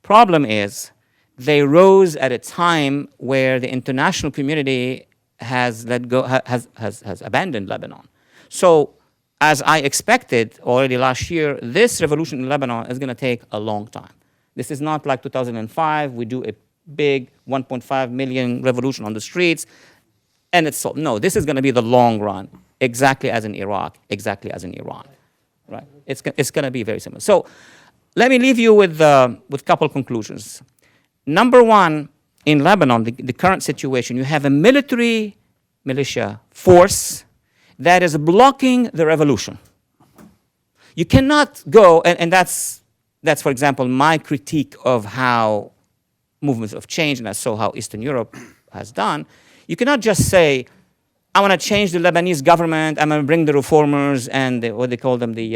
Problem is, they rose at a time where the international community has let go, has abandoned Lebanon. So, as I expected already last year, this revolution in Lebanon is going to take a long time. This is not like 2005, we do a big 1.5 million revolution on the streets, and it's so. No, this is going to be the long run, exactly as in Iraq, exactly as in Iran. Right? It's going to be very similar. So let me leave you with a couple conclusions. Number one, in Lebanon, the current situation, you have a military militia force that is blocking the revolution. You cannot go, and that's, for example, my critique of how movements of change, and I saw how Eastern Europe has done. You cannot just say, I want to change the Lebanese government, I'm going to bring the reformers and what they call them, the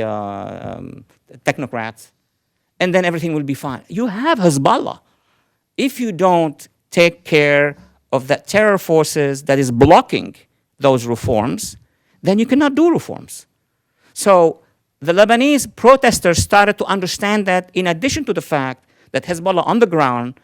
technocrats, and then everything will be fine. You have Hezbollah. If you don't take care of that terror forces that is blocking those reforms, then you cannot do reforms. So the Lebanese protesters started to understand that, in addition to the fact that Hezbollah on the ground,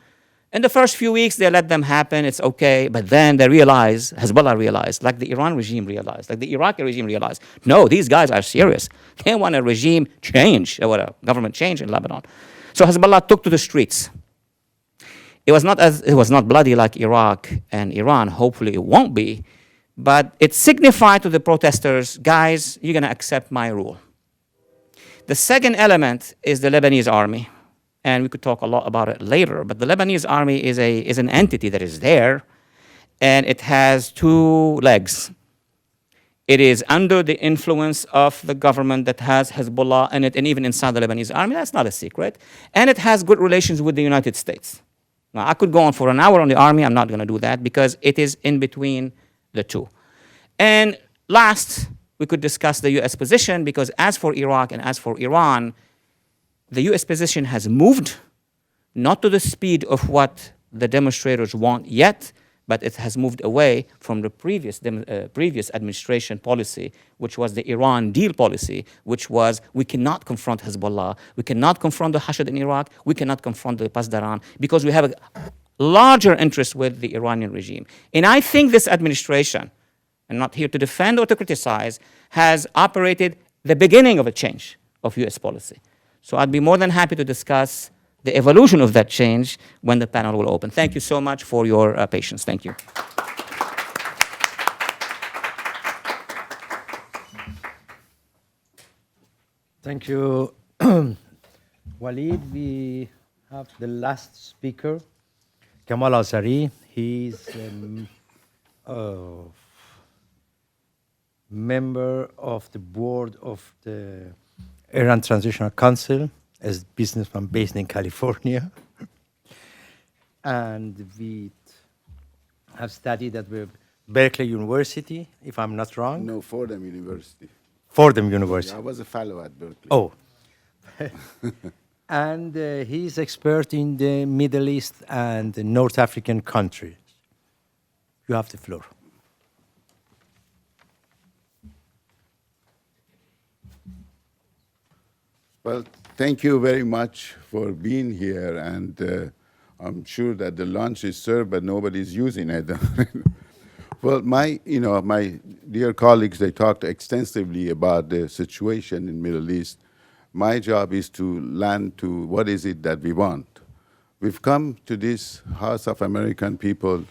in the first few weeks, they let them happen, it's okay, but then they realize, Hezbollah realized, like the Iran regime realized, like the Iraqi regime realized, no, these guys are serious. They want a regime change, or a government change in Lebanon. So Hezbollah took to the streets. It was not bloody like Iraq and Iran, hopefully it won't be, but it signified to the protesters, guys, you're gonna accept my rule. The second element is the Lebanese army. And we could talk a lot about it later, but the Lebanese army is an entity that is there, and it has two legs. It is under the influence of the government that has Hezbollah in it, and even inside the Lebanese army, that's not a secret. And it has good relations with the United States. Now, I could go on for an hour on the army, I'm not gonna do that, because it is in between the two. And last, we could discuss the US position, because as for Iraq and as for Iran, the US position has moved, not to the speed of what the demonstrators want yet, but it has moved away from the previous administration policy, which was the Iran deal policy, which was we cannot confront Hezbollah, we cannot confront the Hashd in Iraq, we cannot confront the Pasdaran, because we have a larger interest with the Iranian regime. And I think this administration, I'm not here to defend or to criticize, has operated the beginning of a change of US policy. So I'd be more than happy to discuss the evolution of that change when the panel will open. Thank you so much for your patience. Thank you. Thank you, Walid. We have the last speaker, Kamal Azari. He's a member of the board of the Iran Transitional Council, as businessman based in California. And we have studied at Berkeley University, if I'm not wrong. No, Fordham University. Fordham University. I was a fellow at Berkeley. Oh. And he's expert in the Middle East and the North African countries. You have the floor. Well, thank you very much for being here, and I'm sure that the lunch is served, but nobody's using it. Well, my dear colleagues, they talked extensively about the situation in Middle East. My job is to land to what is it that we want. We've come to this House of American People,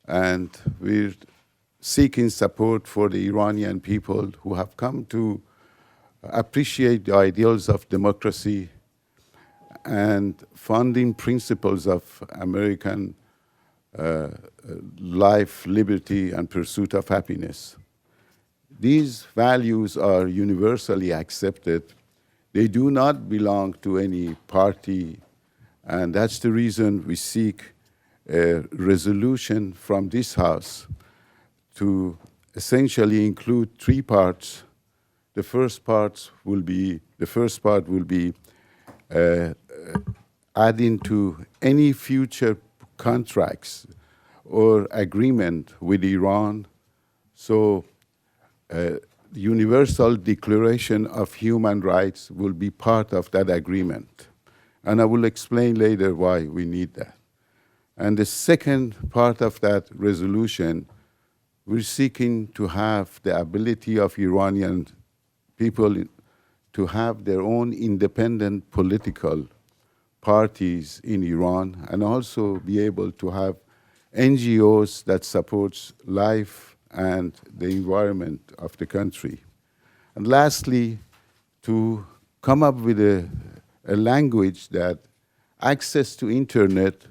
and we're seeking support for the Iranian people who have come to appreciate the ideals of democracy and founding principles of American life, liberty, and pursuit of happiness. These values are universally accepted. They do not belong to any party, and that's the reason we seek a resolution from this House to essentially include three parts. The first part will be adding to any future contracts or agreement with Iran. So Universal Declaration of Human Rights will be part of that agreement. And I will explain later why we need that. And the second part of that resolution, we're seeking to have the ability of Iranian people to have their own independent political parties in Iran, and also be able to have NGOs that supports life and the environment of the country. And lastly, to come up with a language that access to internet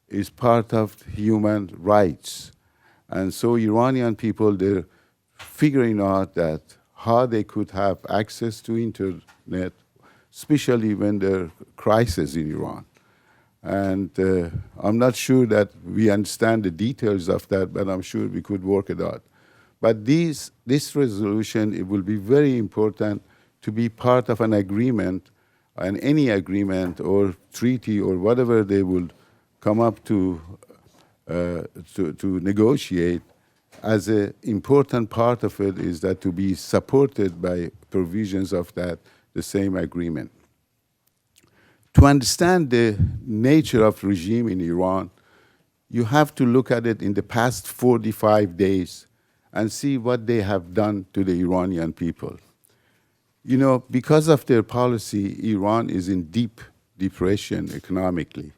is part of human rights. And so Iranian people, they're figuring out that how they could have access to internet, especially when there are crises in Iran. And I'm not sure that we understand the details of that, but I'm sure we could work it out. But this resolution, it will be very important to be part of an agreement, and any agreement or treaty or whatever they will come up to negotiate. As an important part of it is that to be supported by provisions of that, the same agreement. To understand the nature of regime in Iran, you have to look at it in the past 45 days and see what they have done to the Iranian people. You know, because of their policy, Iran is in deep depression economically.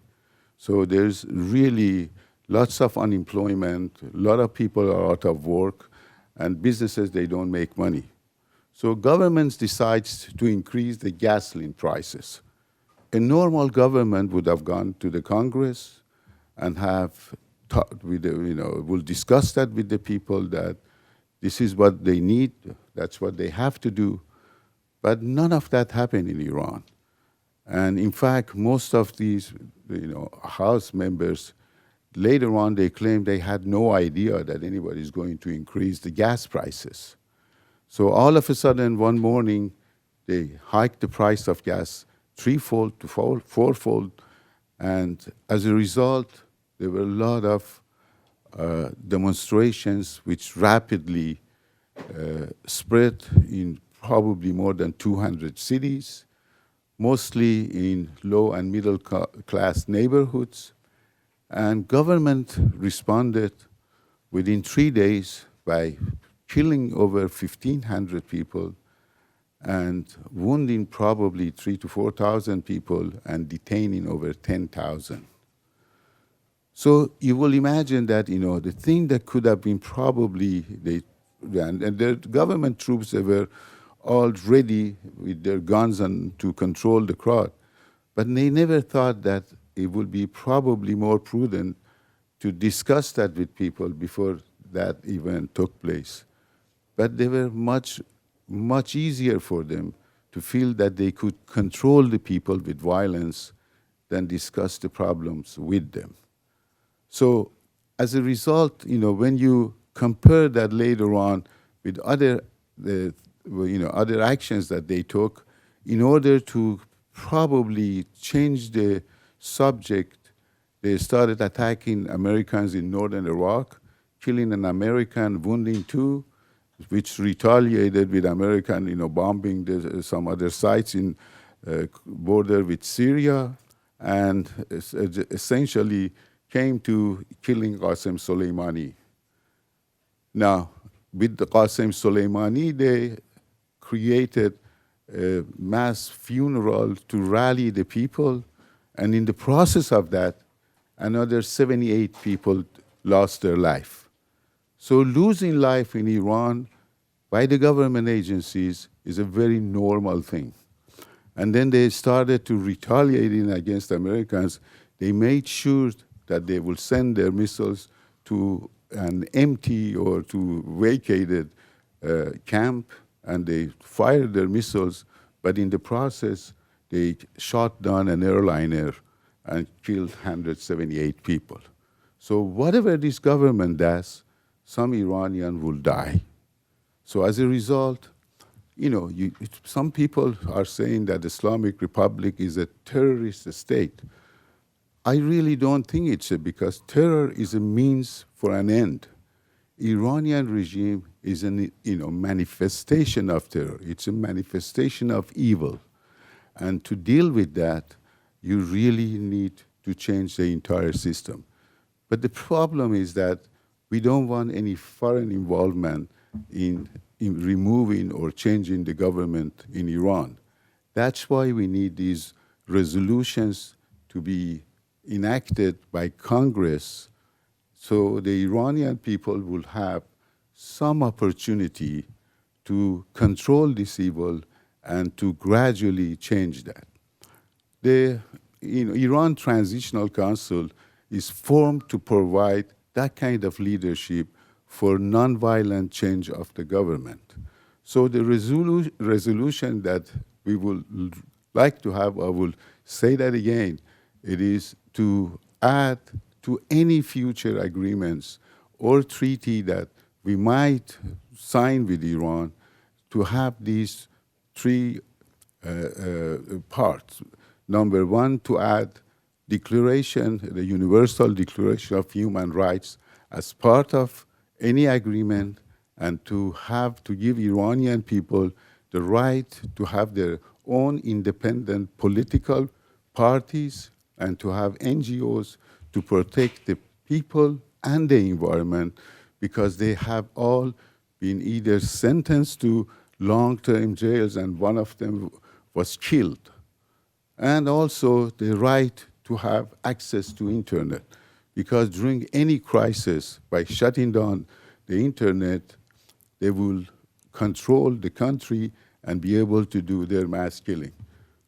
So there's really lots of unemployment, a lot of people are out of work, and businesses, they don't make money. So governments decides to increase the gasoline prices. A normal government would have gone to the Congress and have talked with the, will discuss that with the people, that this is what they need, that's what they have to do. But none of that happened in Iran. And in fact, most of these House members, later on, they claimed they had no idea that anybody is going to increase the gas prices. So all of a sudden, one morning, they hiked the price of gas threefold to fourfold. And as a result, there were a lot of demonstrations which rapidly spread in probably more than 200 cities, mostly in low and middle class neighborhoods. And government responded within 3 days by killing over 1,500 people and wounding probably 3,000 to 4,000 people and detaining over 10,000. So you will imagine that, the thing that could have been probably, and the government troops, they were all ready with their guns and to control the crowd. But they never thought that it would be probably more prudent to discuss that with people before that event took place. But they were much easier for them to feel that they could control the people with violence than discuss the problems with them. So as a result, when you compare that later on with other actions that they took in order to probably change the subject, they started attacking Americans in northern Iraq, killing an American, wounding 2, which retaliated with American, bombing some other sites in border with Syria, and essentially came to killing Qasem Soleimani. Now, with the Qasem Soleimani, they created a mass funeral to rally the people, and in the process of that, another 78 people lost their life. So losing life in Iran by the government agencies is a very normal thing. And then they started to retaliate against Americans. They made sure that they will send their missiles to an empty or to vacated camp, and they fired their missiles, but in the process, they shot down an airliner and killed 178 people. So whatever this government does, some Iranian will die. So as a result, some people are saying that Islamic Republic is a terrorist state. I really don't think it's because terror is a means for an end. Iranian regime is a manifestation of terror. It's a manifestation of evil. And to deal with that, you really need to change the entire system. But the problem is that we don't want any foreign involvement in removing or changing the government in Iran. That's why we need these resolutions to be enacted by Congress, so the Iranian people will have some opportunity to control this evil and to gradually change that. The Iran Transitional Council is formed to provide that kind of leadership for nonviolent change of the government. So the resolution that we would like to have, I will say that again, it is to add to any future agreements or treaty that we might sign with Iran to have these three parts. Number one, to add the Universal Declaration of Human Rights as part of any agreement, and to give Iranian people the right to have their own independent political parties and to have NGOs to protect the people and the environment, because they have all been either sentenced to long-term jails and one of them was killed. And also the right to have access to internet, because during any crisis, by shutting down the internet, they will control the country and be able to do their mass killing.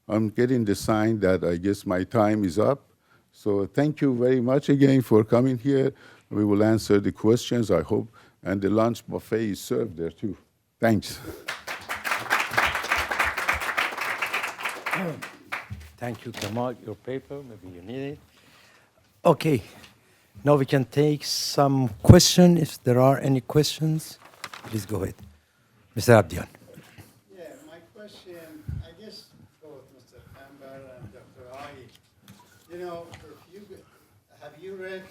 I'm getting the sign that I guess my time is up. So thank you very much again for coming here. We will answer the questions, I hope, and the lunch buffet is served there too. Thanks. Thank you, Kamal. Your paper, maybe you need it. Okay, now we can take some questions. If there are any questions, please go ahead. Mr. Abdian. Yeah, my question, I guess both Mr. Amber and Dr. Ali, have you read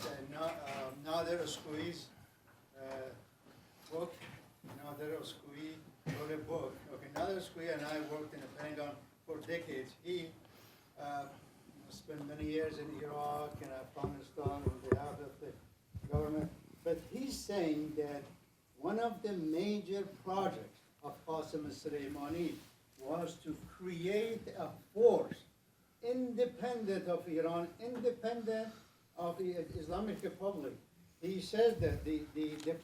Nader Oskoui's book? Nader Oskoui wrote a book. Okay, Nader Oskoui and I worked in the Pentagon for decades. He spent many years in Iraq and Afghanistan on behalf of the government. But he's saying that one of the major projects of Qasem Soleimani was to create a force independent of Iran, independent of the Islamic Republic. He says that the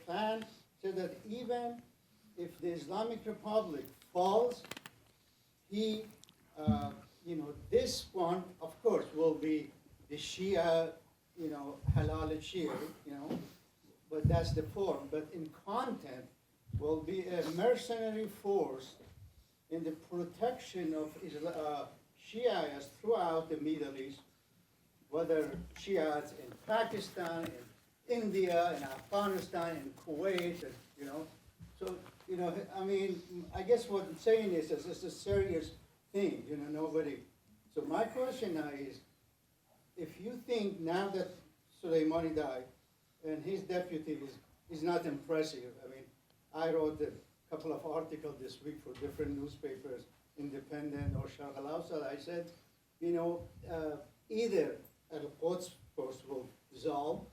plan said that even if the Islamic Republic falls, this one, of course, will be the Shia, Halal Shia, but that's the form. But in content, will be a mercenary force in the protection of Shiites throughout the Middle East, whether Shiites in Pakistan, in India, in Afghanistan, in Kuwait, So, I guess what I'm saying is it's a serious thing, nobody. So my question now is, if you think now that Soleimani died and his deputy is not impressive, I wrote a couple of articles this week for different newspapers, Independent or Sharq al-Awsat. I said, either Al-Quds force will dissolve,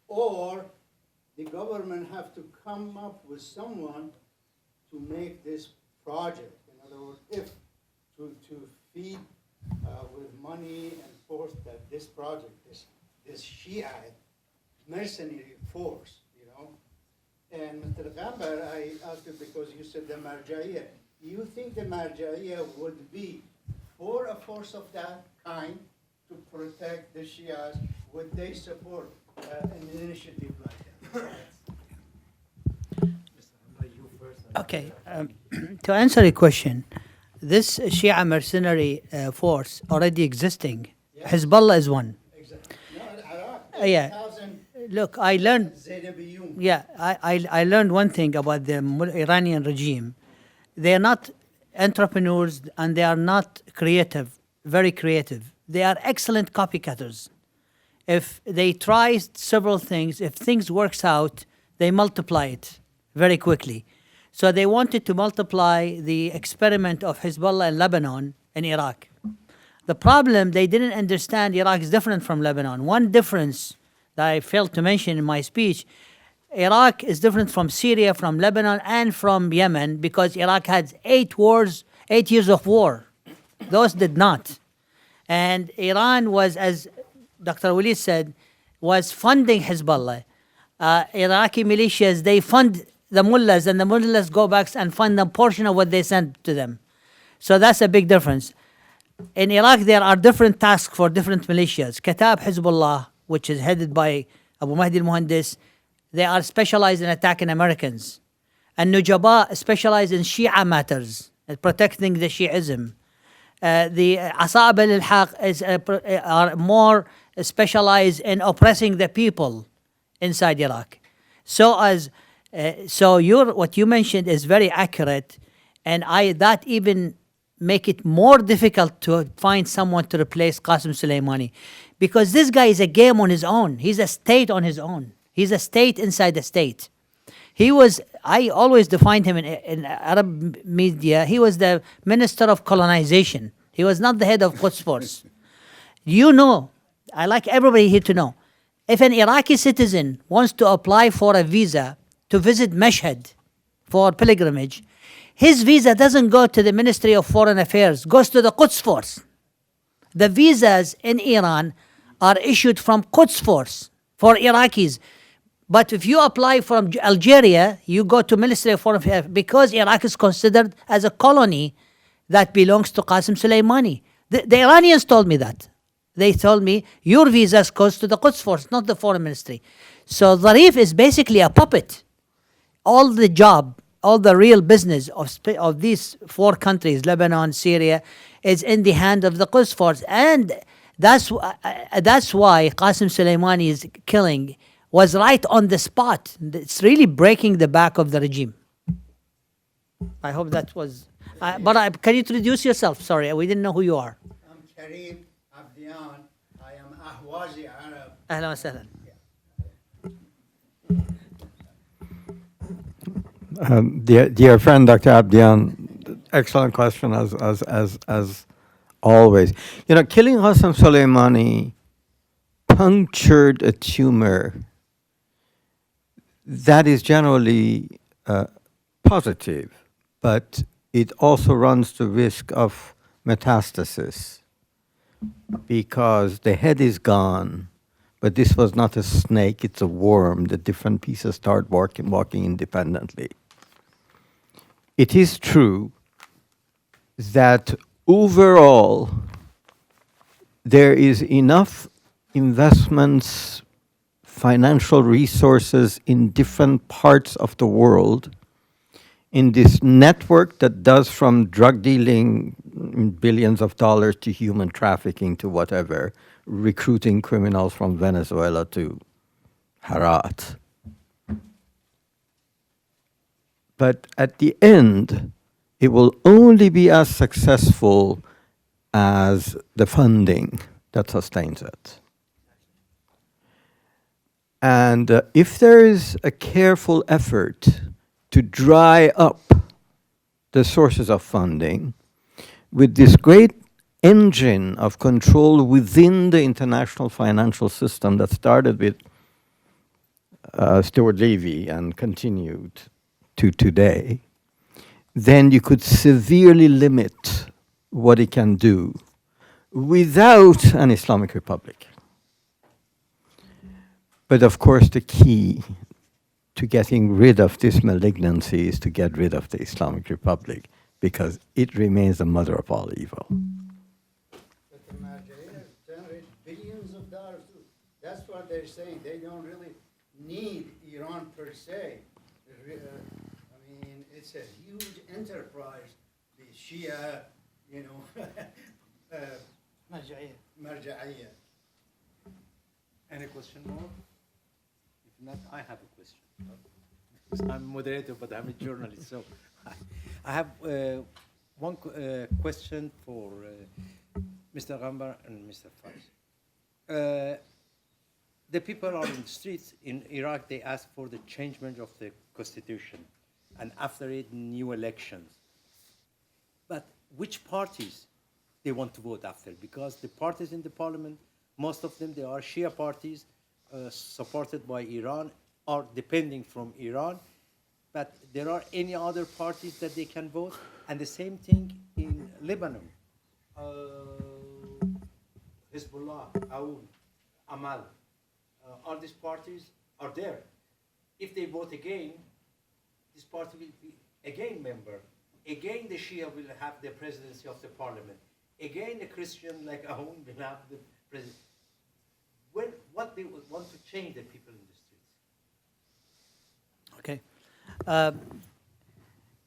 or the government have to come up with someone to make this project. In other words, if to feed with money and force that this project, this Shiite mercenary force, And Mr. Gambar, I asked you because you said the Marja'iyah. You think the Marja'iyah would be for a force of that kind to protect the Shias would they support an initiative like that? Okay, to answer your question, this Shia mercenary force already existing. Hezbollah is one. Exactly. No, Iraq, Yeah. 1,000 Look, I learned. ZWU. Yeah, I learned one thing about the Iranian regime. They are not entrepreneurs and they are not creative, very creative. They are excellent copycatters. If they try several things, if things works out, they multiply it very quickly. So they wanted to multiply the experiment of Hezbollah in Lebanon and Iraq. The problem, they didn't understand Iraq is different from Lebanon. One difference that I failed to mention in my speech, Iraq is different from Syria, from Lebanon, and from Yemen because Iraq had 8 years of war. Those did not. And Iran was, as Dr. Walid said, was funding Hezbollah. Iraqi militias, they fund the mullahs, and the mullahs go back and fund a portion of what they send to them. So that's a big difference. In Iraq, there are different tasks for different militias. Katab Hezbollah, which is headed by Abu Mahdi al-Muhandis, they are specialized in attacking Americans. And Nujaba specialize in Shia matters, protecting the Shiism. The Asa'ib al-Haq are more specialized in oppressing the people inside Iraq. So what you mentioned is very accurate, and that even make it more difficult to find someone to replace Qasem Soleimani, because this guy is a game on his own. He's a state on his own. He's a state inside the state. I always defined him in Arab media, he was the minister of colonization. He was not the head of Quds Force. You know, I like everybody here to know, if an Iraqi citizen wants to apply for a visa to visit Mashhad for pilgrimage, his visa doesn't go to the Ministry of Foreign Affairs, goes to the Quds Force. The visas in Iran are issued from Quds Force for Iraqis. But if you apply from Algeria, you go to Ministry of Foreign Affairs because Iraq is considered as a colony that belongs to Qasem Soleimani. The Iranians told me that. They told me, your visas goes to the Quds Force, not the Foreign Ministry. So Zarif is basically a puppet. All the job, all the real business of these 4 countries, Lebanon, Syria, is in the hand of the Quds Force. And that's why Qasem Soleimani's killing was right on the spot. It's really breaking the back of the regime. I hope that was... can you introduce yourself? Sorry, we didn't know who you are. I'm Kareem Abdian. I am Ahwazi Arab. Ahlan wa sahlan. Dear friend, Dr. Abdian, excellent question as always. You know, killing Qasem Soleimani punctured a tumor that is generally positive, but it also runs the risk of metastasis because the head is gone, but this was not a snake, it's a worm. The different pieces start walking independently. It is true that overall there is enough investments, financial resources in different parts of the world in this network that does from drug dealing, billions of dollars, to human trafficking, to whatever, recruiting criminals from Venezuela to Herat. But at the end, it will only be as successful as the funding that sustains it. And if there is a careful effort to dry up the sources of funding with this great engine of control within the international financial system that started with Stuart Levy and continued to today, then you could severely limit what it can do without an Islamic Republic. But of course, the key to getting rid of this malignancy is to get rid of the Islamic Republic, because it remains the mother of all evil. But the Margarita generates billions of dollars too. need Iran per se. I mean, it's a huge enterprise, the Shia, you know, Marja'iyya. Any question more? If not, I have a question. I'm moderator, but I'm a journalist, so I have one question for Mr. Gambar and Mr. Faiz. The people are in the streets in Iraq. They ask for the changement of the constitution, and after it, new elections. But which parties they want to vote after? Because the parties in the parliament, most of them, they are Shia parties supported by Iran or depending from Iran. But there are any other parties that they can vote? And the same thing in Lebanon. Hezbollah, Aoun, Amal, all these parties are there. If they vote again, this party will be again member. Again, the Shia will have the presidency of the parliament. Again, the Christian like Aoun will have the presidency. What they would want to change the people in the streets? Okay.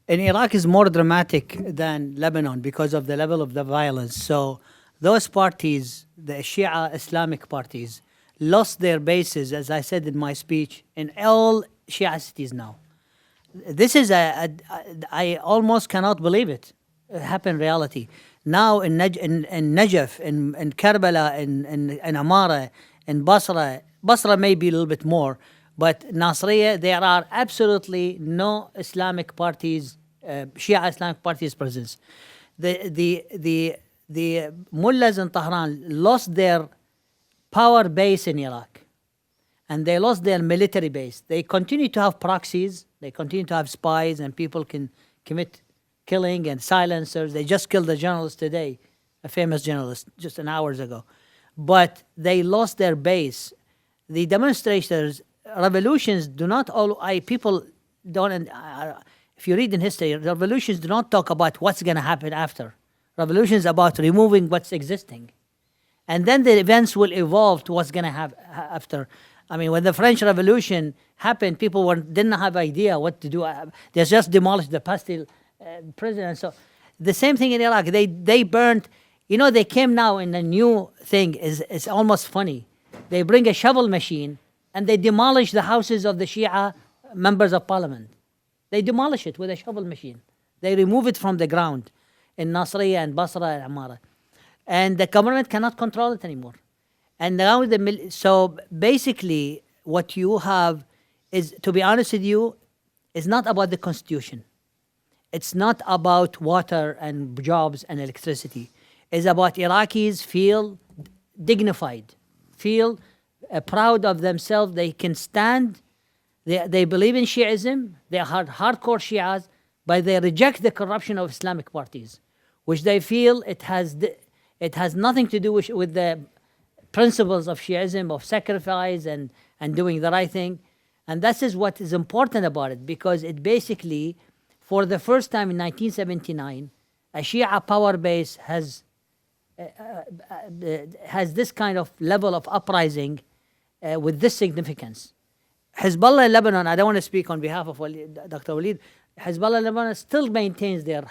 In Iraq is more dramatic than Lebanon because of the level of the violence. So those parties, the Shia Islamic parties, lost their bases, as I said in my speech, in all Shia cities now. This is I almost cannot believe it. It happened in reality. Now in Najaf, in Karbala, in Amara, in Basra may be a little bit more, but Nasriya, there are absolutely no Islamic parties, Shia Islamic parties presence. The mullahs in Tehran lost their power base in Iraq, and they lost their military base. They continue to have proxies, they continue to have spies, and people can commit killing and silencers. They just killed a journalist today, a famous journalist, just an hours ago. But they lost their base. The demonstrators, revolutions do not all, people don't, if you read in history, revolutions do not talk about what's going to happen after. Revolutions about removing what's existing. And then the events will evolve to what's going to happen after. I mean, when the French Revolution happened, people didn't have idea what to do. They just demolished the Bastille prison. And so the same thing in Iraq. They burned, they came now in a new thing. It's almost funny. They bring a shovel machine and they demolish the houses of the Shia members of parliament. They demolish it with a shovel machine. They remove it from the ground in Nasriya and Basra and Amara. And the government cannot control it anymore. And now so basically what you have is, to be honest with you, is not about the constitution. It's not about water and jobs and electricity. It's about Iraqis feel dignified, feel proud of themselves. They can stand. They believe in Shiism. They are hardcore Shias, but they reject the corruption of Islamic parties, which they feel it has nothing to do with the principles of Shiism, of sacrifice and doing the right thing. And that is what is important about it, because it basically, for the first time in 1979, a Shia power base has this kind of level of uprising with this significance. Hezbollah in Lebanon, I don't want to speak on behalf of Dr. Walid, Hezbollah in Lebanon still maintains their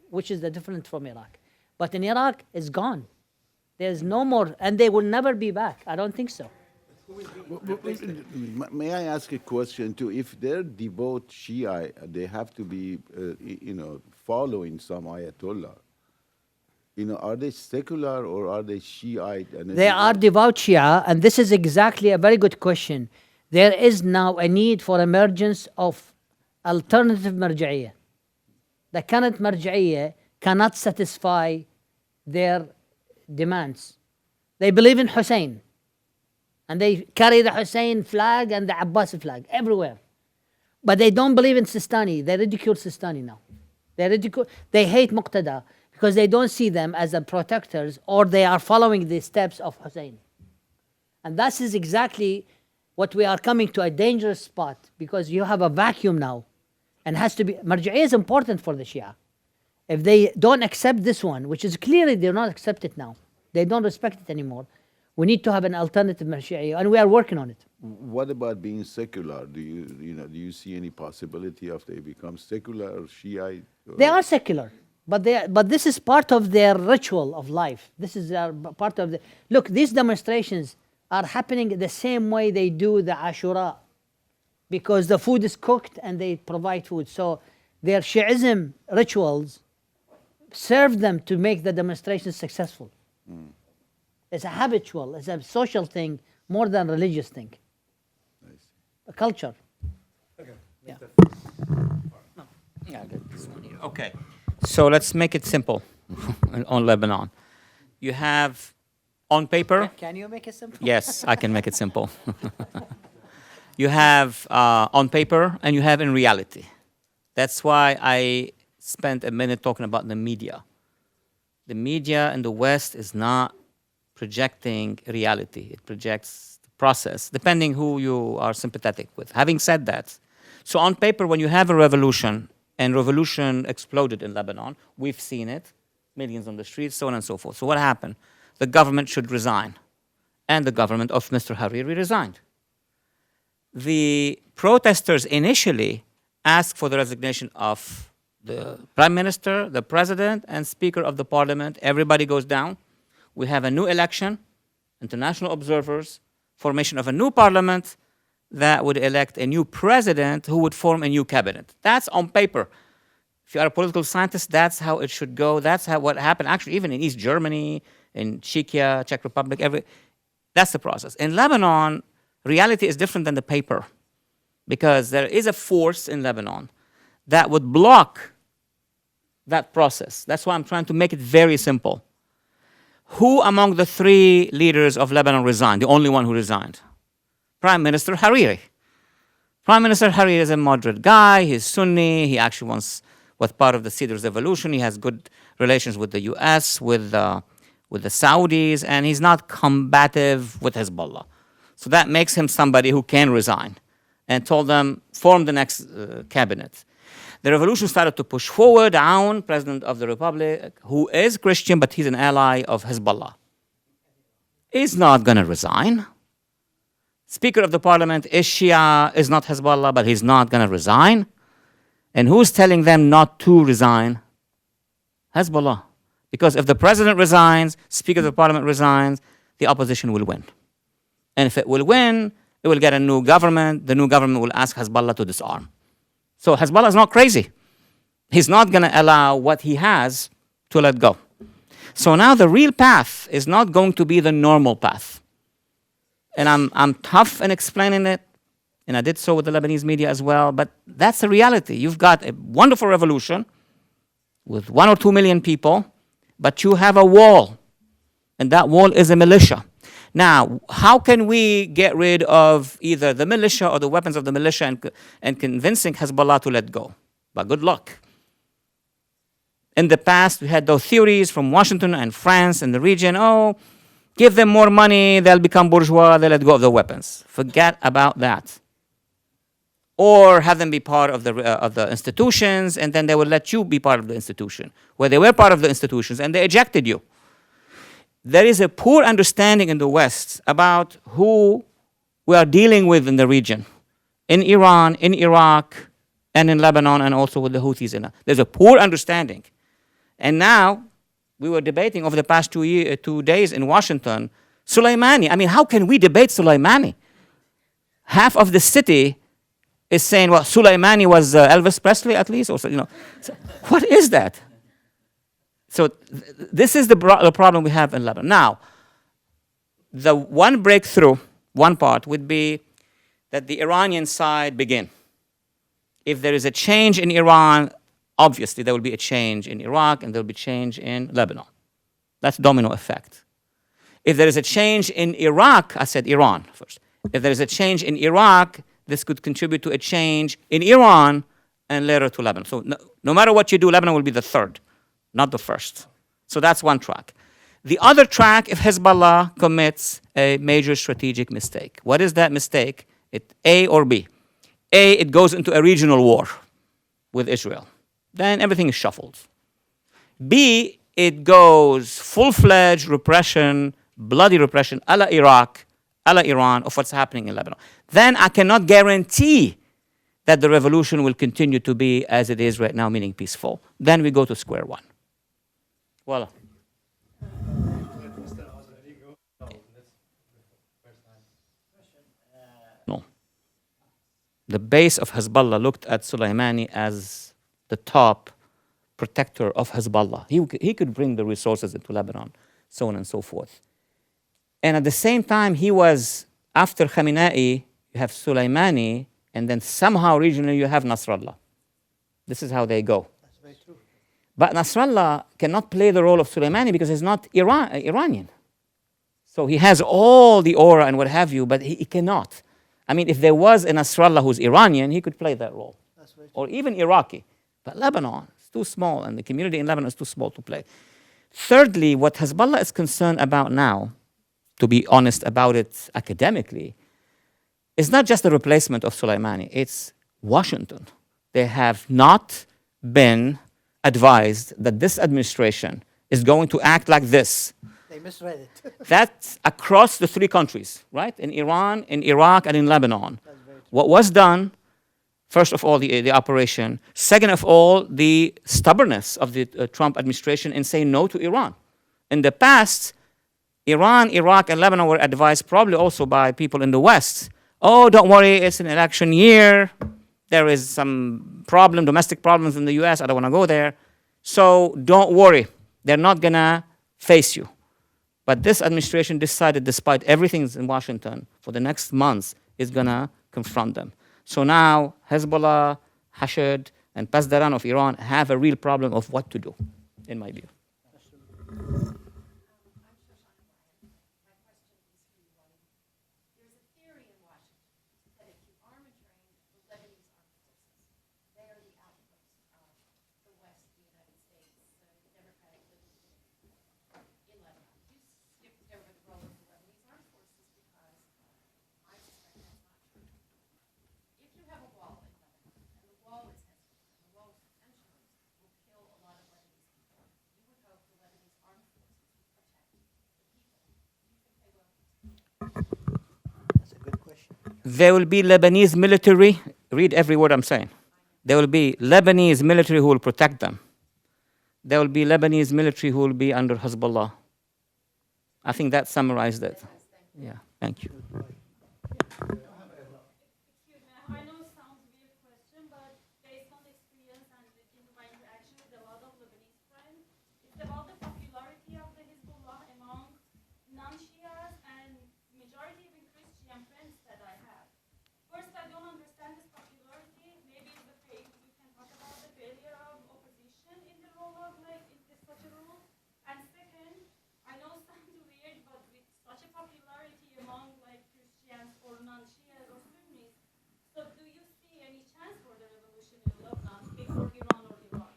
which is the different from Iraq. But in Iraq, it's gone. There's no more, and they will never be back. I don't think so. May I ask a question too? If they're devout Shia, they have to be, following some Ayatollah. Are they secular or are they Shiite? And They are devout Shia, and this is exactly a very good question. There is now a need for emergence of alternative marja'iyya. The current marja'iyya cannot satisfy their demands. They believe in Hussein, and they carry the Hussein flag and the Abbas flag everywhere. But they don't believe in Sistani. They ridicule Sistani now. They hate Muqtada because they don't see them as the protectors, or they are following the steps of Hussein. And that is exactly what we are coming to, a dangerous spot, because you have a vacuum now, and has to be, marja'iyya is important for the Shia. If they don't accept this one, which is clearly they do not accept it now, they don't respect it anymore, we need to have an alternative marja'iyya, and we are working on it. what about being secular? Do you see any possibility of they become secular or Shiite? They are secular, but this is part of their ritual of life. This is part of the look. These demonstrations are happening the same way they do the Ashura, because the food is cooked and they provide food. So their Shi'ism rituals serve them to make the demonstrations successful. It's a habitual, it's a social thing more than religious thing. A culture. Yeah. Yeah, I got this one here. Okay. So let's make it simple on Lebanon. You have on paper. Can you make it simple? Yes, I can make it simple. You have on paper and you have in reality. That's why I spent a minute talking about the media. The media in the West is not projecting reality. It projects the process, depending who you are sympathetic with. Having said that, so on paper, when you have a revolution, and revolution exploded in Lebanon, we've seen it, millions on the streets, so on and so forth. So what happened? The government should resign. And the government of Mr. Hariri resigned. The protesters initially asked for the resignation of the prime minister, the president, and speaker of the parliament. Everybody goes down. We have a new election, international observers, formation of a new parliament that would elect a new president who would form a new cabinet. That's on paper. If you are a political scientist, that's how it should go. That's what happened, actually, even in East Germany, in Czechia, Czech Republic, that's the process. In Lebanon, reality is different than the paper, because there is a force in Lebanon that would block that process. That's why I'm trying to make it very simple. Who among the three leaders of Lebanon resigned? The only one who resigned? Prime Minister Hariri. Prime Minister Hariri is a moderate guy. He's Sunni. He actually was part of the Cedars Revolution. He has good relations with the U.S., with the Saudis, and he's not combative with Hezbollah. So that makes him somebody who can resign, and told them, form the next cabinet. The revolution started to push forward. Aoun, president of the republic, who is Christian, but he's an ally of Hezbollah, is not going to resign. Speaker of the parliament is Shia, is not Hezbollah, but he's not going to resign. And who's telling them not to resign? Hezbollah. Because if the president resigns, Speaker of the parliament resigns, the opposition will win. And if it will win, it will get a new government. The new government will ask Hezbollah to disarm. So Hezbollah is not crazy. He's not going to allow what he has to let go. So now the real path is not going to be the normal path. And I'm tough in explaining it, and I did so with the Lebanese media as well, but that's the reality. You've got a wonderful revolution with 1 or 2 million people, but you have a wall, and that wall is a militia. Now, how can we get rid of either the militia or the weapons of the militia and convincing Hezbollah to let go? But good luck. In the past, we had those theories from Washington and France and the region. Oh, give them more money, they'll become bourgeois, they'll let go of the weapons. Forget about that. Or have them be part of the institutions, and then they will let you be part of the institution, where they were part of the institutions and they ejected you. There is a poor understanding in the West about who we are dealing with in the region, in Iran, in Iraq, and in Lebanon, and also with the Houthis. There's a poor understanding. And now, we were debating over the past 2 days in Washington, Soleimani. I mean, how can we debate Soleimani? Half of the city is saying, well, Soleimani was Elvis Presley at least, or so, So, what is that? So this is the problem we have in Lebanon. Now, the one breakthrough, one part would be that the Iranian side begin. If there is a change in Iran, obviously there will be a change in Iraq and there will be change in Lebanon. That's domino effect. If there is a change in Iraq, I said Iran first. If there is a change in Iraq, this could contribute to a change in Iran and later to Lebanon. So no matter what you do, Lebanon will be the third, not the first. So that's one track. The other track, if Hezbollah commits a major strategic mistake. What is that mistake? A or B. A, it goes into a regional war with Israel. Then everything is shuffled. B, it goes full-fledged repression, bloody repression, a la Iraq, a la Iran, of what's happening in Lebanon. Then I cannot guarantee that the revolution will continue to be as it is right now, meaning peaceful. Then we go to square one. Voila. No. The base of Hezbollah looked at Soleimani as the top protector of Hezbollah. He could bring the resources into Lebanon, so on and so forth. And at the same time, he was, after Khamenei, you have Soleimani, and then somehow regionally you have Nasrallah. This is how they go. That's very true. But Nasrallah cannot play the role of Soleimani because he's not Iranian. So he has all the aura and what have you, but he cannot. I mean, if there was a Nasrallah who's Iranian, he could play that role. That's very true. Or even Iraqi. But Lebanon is too small, and the community in Lebanon is too small to play. Thirdly, what Hezbollah is concerned about now, to be honest about it academically, is not just the replacement of Soleimani, it's Washington. They have not been advised that this administration is going to act like this. They misread it. That's across the three countries, right? In Iran, in Iraq, and in Lebanon. What was done, first of all, the operation. Second of all, the stubbornness of the Trump administration in saying no to Iran. In the past, Iran, Iraq, and Lebanon were advised probably also by people in the West. Oh, don't worry, it's an election year. There is some problem, domestic problems in the US. I don't want to go there. So don't worry. They're not going to face you. But this administration decided, despite everything in Washington, for the next months, is going to confront them. So now Hezbollah, Hashd, and Pasdaran of Iran have a real problem of what to do, in my view. That's a good question. There will be Lebanese military. Read every word I'm saying. There will be Lebanese military who will protect them. There will be Lebanese military who will be under Hezbollah. I think that summarized it. Yeah, thank you. Excuse me, I know it sounds a weird question, but based on experience and in my interaction with a lot of Lebanese friends, it's about the popularity of the Hezbollah among non-Shias and majority of Christian friends that I have. First, I don't understand this popularity. Maybe it's the you can talk about the failure of opposition in the role of like in such a role. And second, I know it sounds weird, but with such a popularity among like Christians or non-Shias or Sunnis, so do you see any chance for the revolution in Lebanon before Iran or Iraq?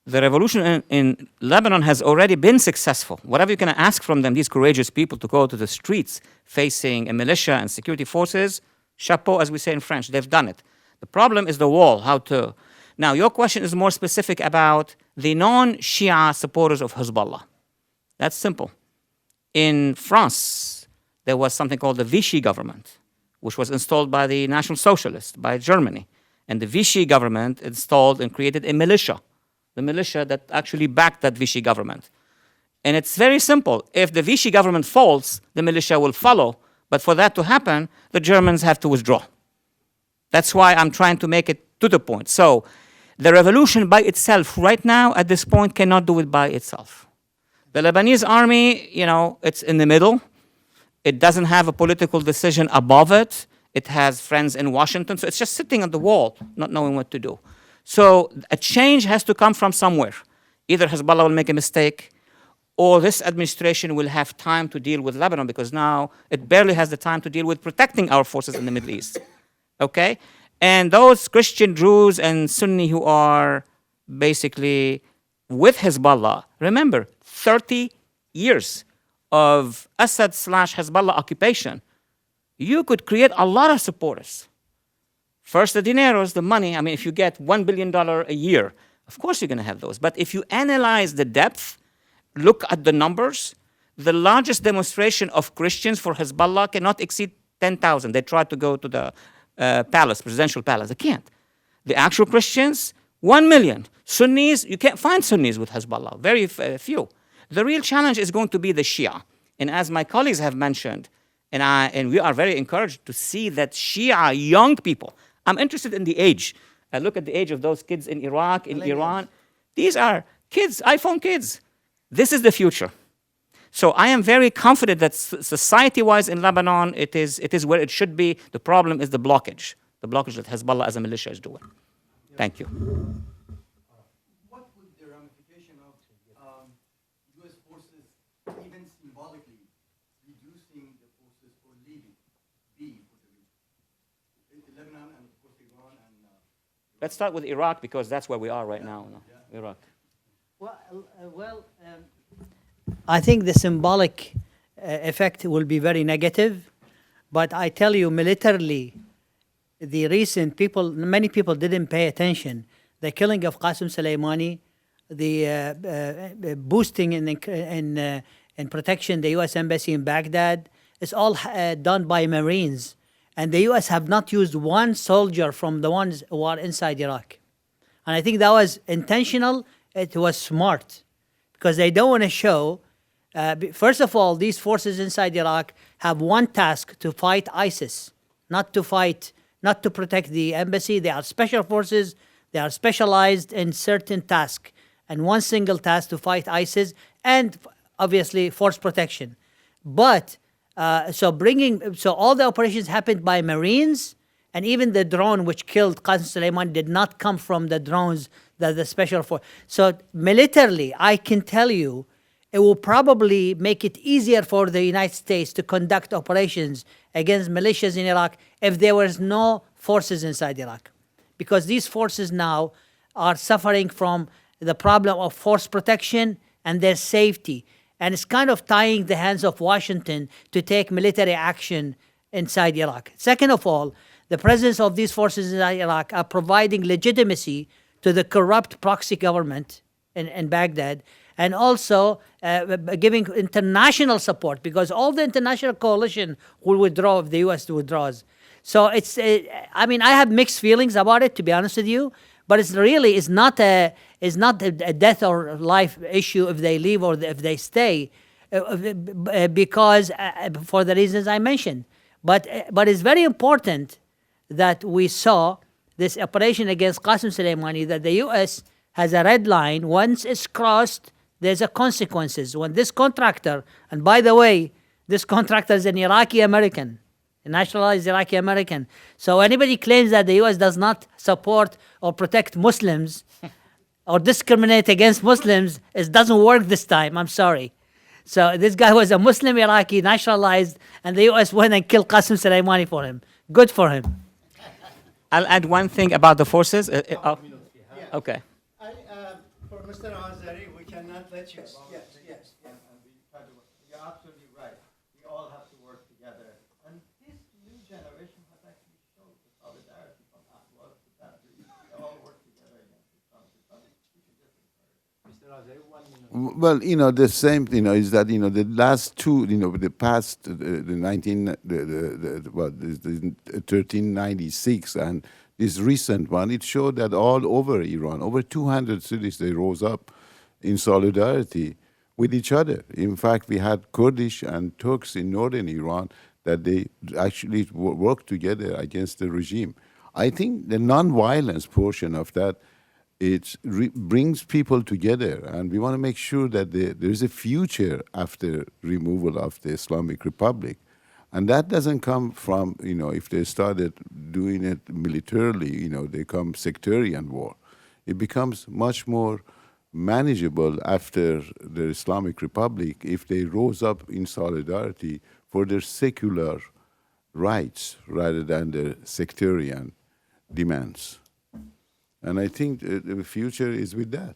The revolution in Lebanon has already been successful. Whatever you can ask from them, these courageous people to go to the streets facing a militia and security forces, chapeau, as we say in French, they've done it. The problem is the wall, how to... Now, your question is more specific about the non-Shia supporters of Hezbollah. That's simple. In France, there was something called the Vichy government, which was installed by the National Socialists, by Germany. And the Vichy government installed and created a militia, the militia that actually backed that Vichy government. And it's very simple. If the Vichy government falls, the militia will follow. But for that to happen, the Germans have to withdraw. That's why I'm trying to make it to the point. So the revolution by itself right now, at this point, cannot do it by itself. The Lebanese army, you know, it's in the middle. It doesn't have a political decision above it. It has friends in Washington. So it's just sitting on the wall, not knowing what to do. So a change has to come from somewhere. Either Hezbollah will make a mistake, or this administration will have time to deal with Lebanon, because now it barely has the time to deal with protecting our forces in the Middle East. Okay? And those Christian Druze and Sunni who are basically with Hezbollah, remember, 30 years of Assad/Hezbollah occupation, you could create a lot of supporters. First, the dineros, the money. I mean, if you get $1 billion a year, of course you're going to have those. But if you analyze the depth, look at the numbers, the largest demonstration of Christians for Hezbollah cannot exceed 10,000. They tried to go to the palace, presidential palace. They can't. The actual Christians, 1 million. Sunnis, you can't find Sunnis with Hezbollah, very few. The real challenge is going to be the Shia. And as my colleagues have mentioned, and we are very encouraged to see that Shia young people, I'm interested in the age. I look at the age of those kids in Iraq, in Iran. These are kids, iPhone kids. This is the future. So I am very confident that society-wise in Lebanon, it is where it should be. The problem is the blockage that Hezbollah as a militia is doing. Thank you. What would the ramification of U.S. forces, even symbolically, reducing the forces or leaving, be for the region? Lebanon and, of course, Iran and... Let's start with Iraq because that's where we are right now. Iraq. I think the symbolic effect will be very negative, but I tell you, militarily, the recent many people didn't pay attention. The killing of Qasem Soleimani, the boosting in protection, the U.S. Embassy in Baghdad, it's all done by Marines. And the U.S. have not used one soldier from the ones who are inside Iraq. And I think that was intentional. It was smart because they don't want to show. First of all, these forces inside Iraq have one task: to fight ISIS, not to protect the embassy. They are special forces. They are specialized in certain tasks, and one single task to fight ISIS and obviously force protection. But so all the operations happened by Marines, and even the drone which killed Qasem Soleimani did not come from the drones that the special force. So militarily, I can tell you, it will probably make it easier for the United States to conduct operations against militias in Iraq if there was no forces inside Iraq. Because these forces now are suffering from the problem of force protection and their safety. And it's kind of tying the hands of Washington to take military action inside Iraq. Second of all, the presence of these forces inside Iraq are providing legitimacy to the corrupt proxy government in Baghdad, and also giving international support, because all the international coalition will withdraw if the U.S. withdraws. So it's, I mean, I have mixed feelings about it, to be honest with you, but it's not a death or life issue if they leave or if they stay, because for the reasons I mentioned. But it's very important that we saw this operation against Qasem Soleimani, that the U.S. has a red line. Once it's crossed, there's a consequences. When this contractor, and by the way, this contractor is an Iraqi American, a nationalized Iraqi American. So anybody claims that the U.S. does not support or protect Muslims or discriminate against Muslims, it doesn't work this time. I'm sorry. So this guy was a Muslim Iraqi, nationalized, and the U.S. went and killed Qasem Soleimani for him. Good for him. I'll add one thing about the forces. Okay. For Mr. Azari, we cannot let you. Yes. You're absolutely right. We all have to work together. And this new generation has actually shown the solidarity from Ahwaz to that. They all work together against Islam. Well, the same, is that, the last two, the past, the 1396 and this recent one, it showed that all over Iran, over 200 cities, they rose up in solidarity with each other. In fact, we had Kurdish and Turks in northern Iran that they actually worked together against the regime. I think the non-violence portion of that, it brings people together, and we want to make sure that there is a future after removal of the Islamic Republic. And that doesn't come from, if they started doing it militarily, they come sectarian war. It becomes much more manageable after the Islamic Republic if they rose up in solidarity for their secular rights rather than their sectarian demands. And I think the future is with that.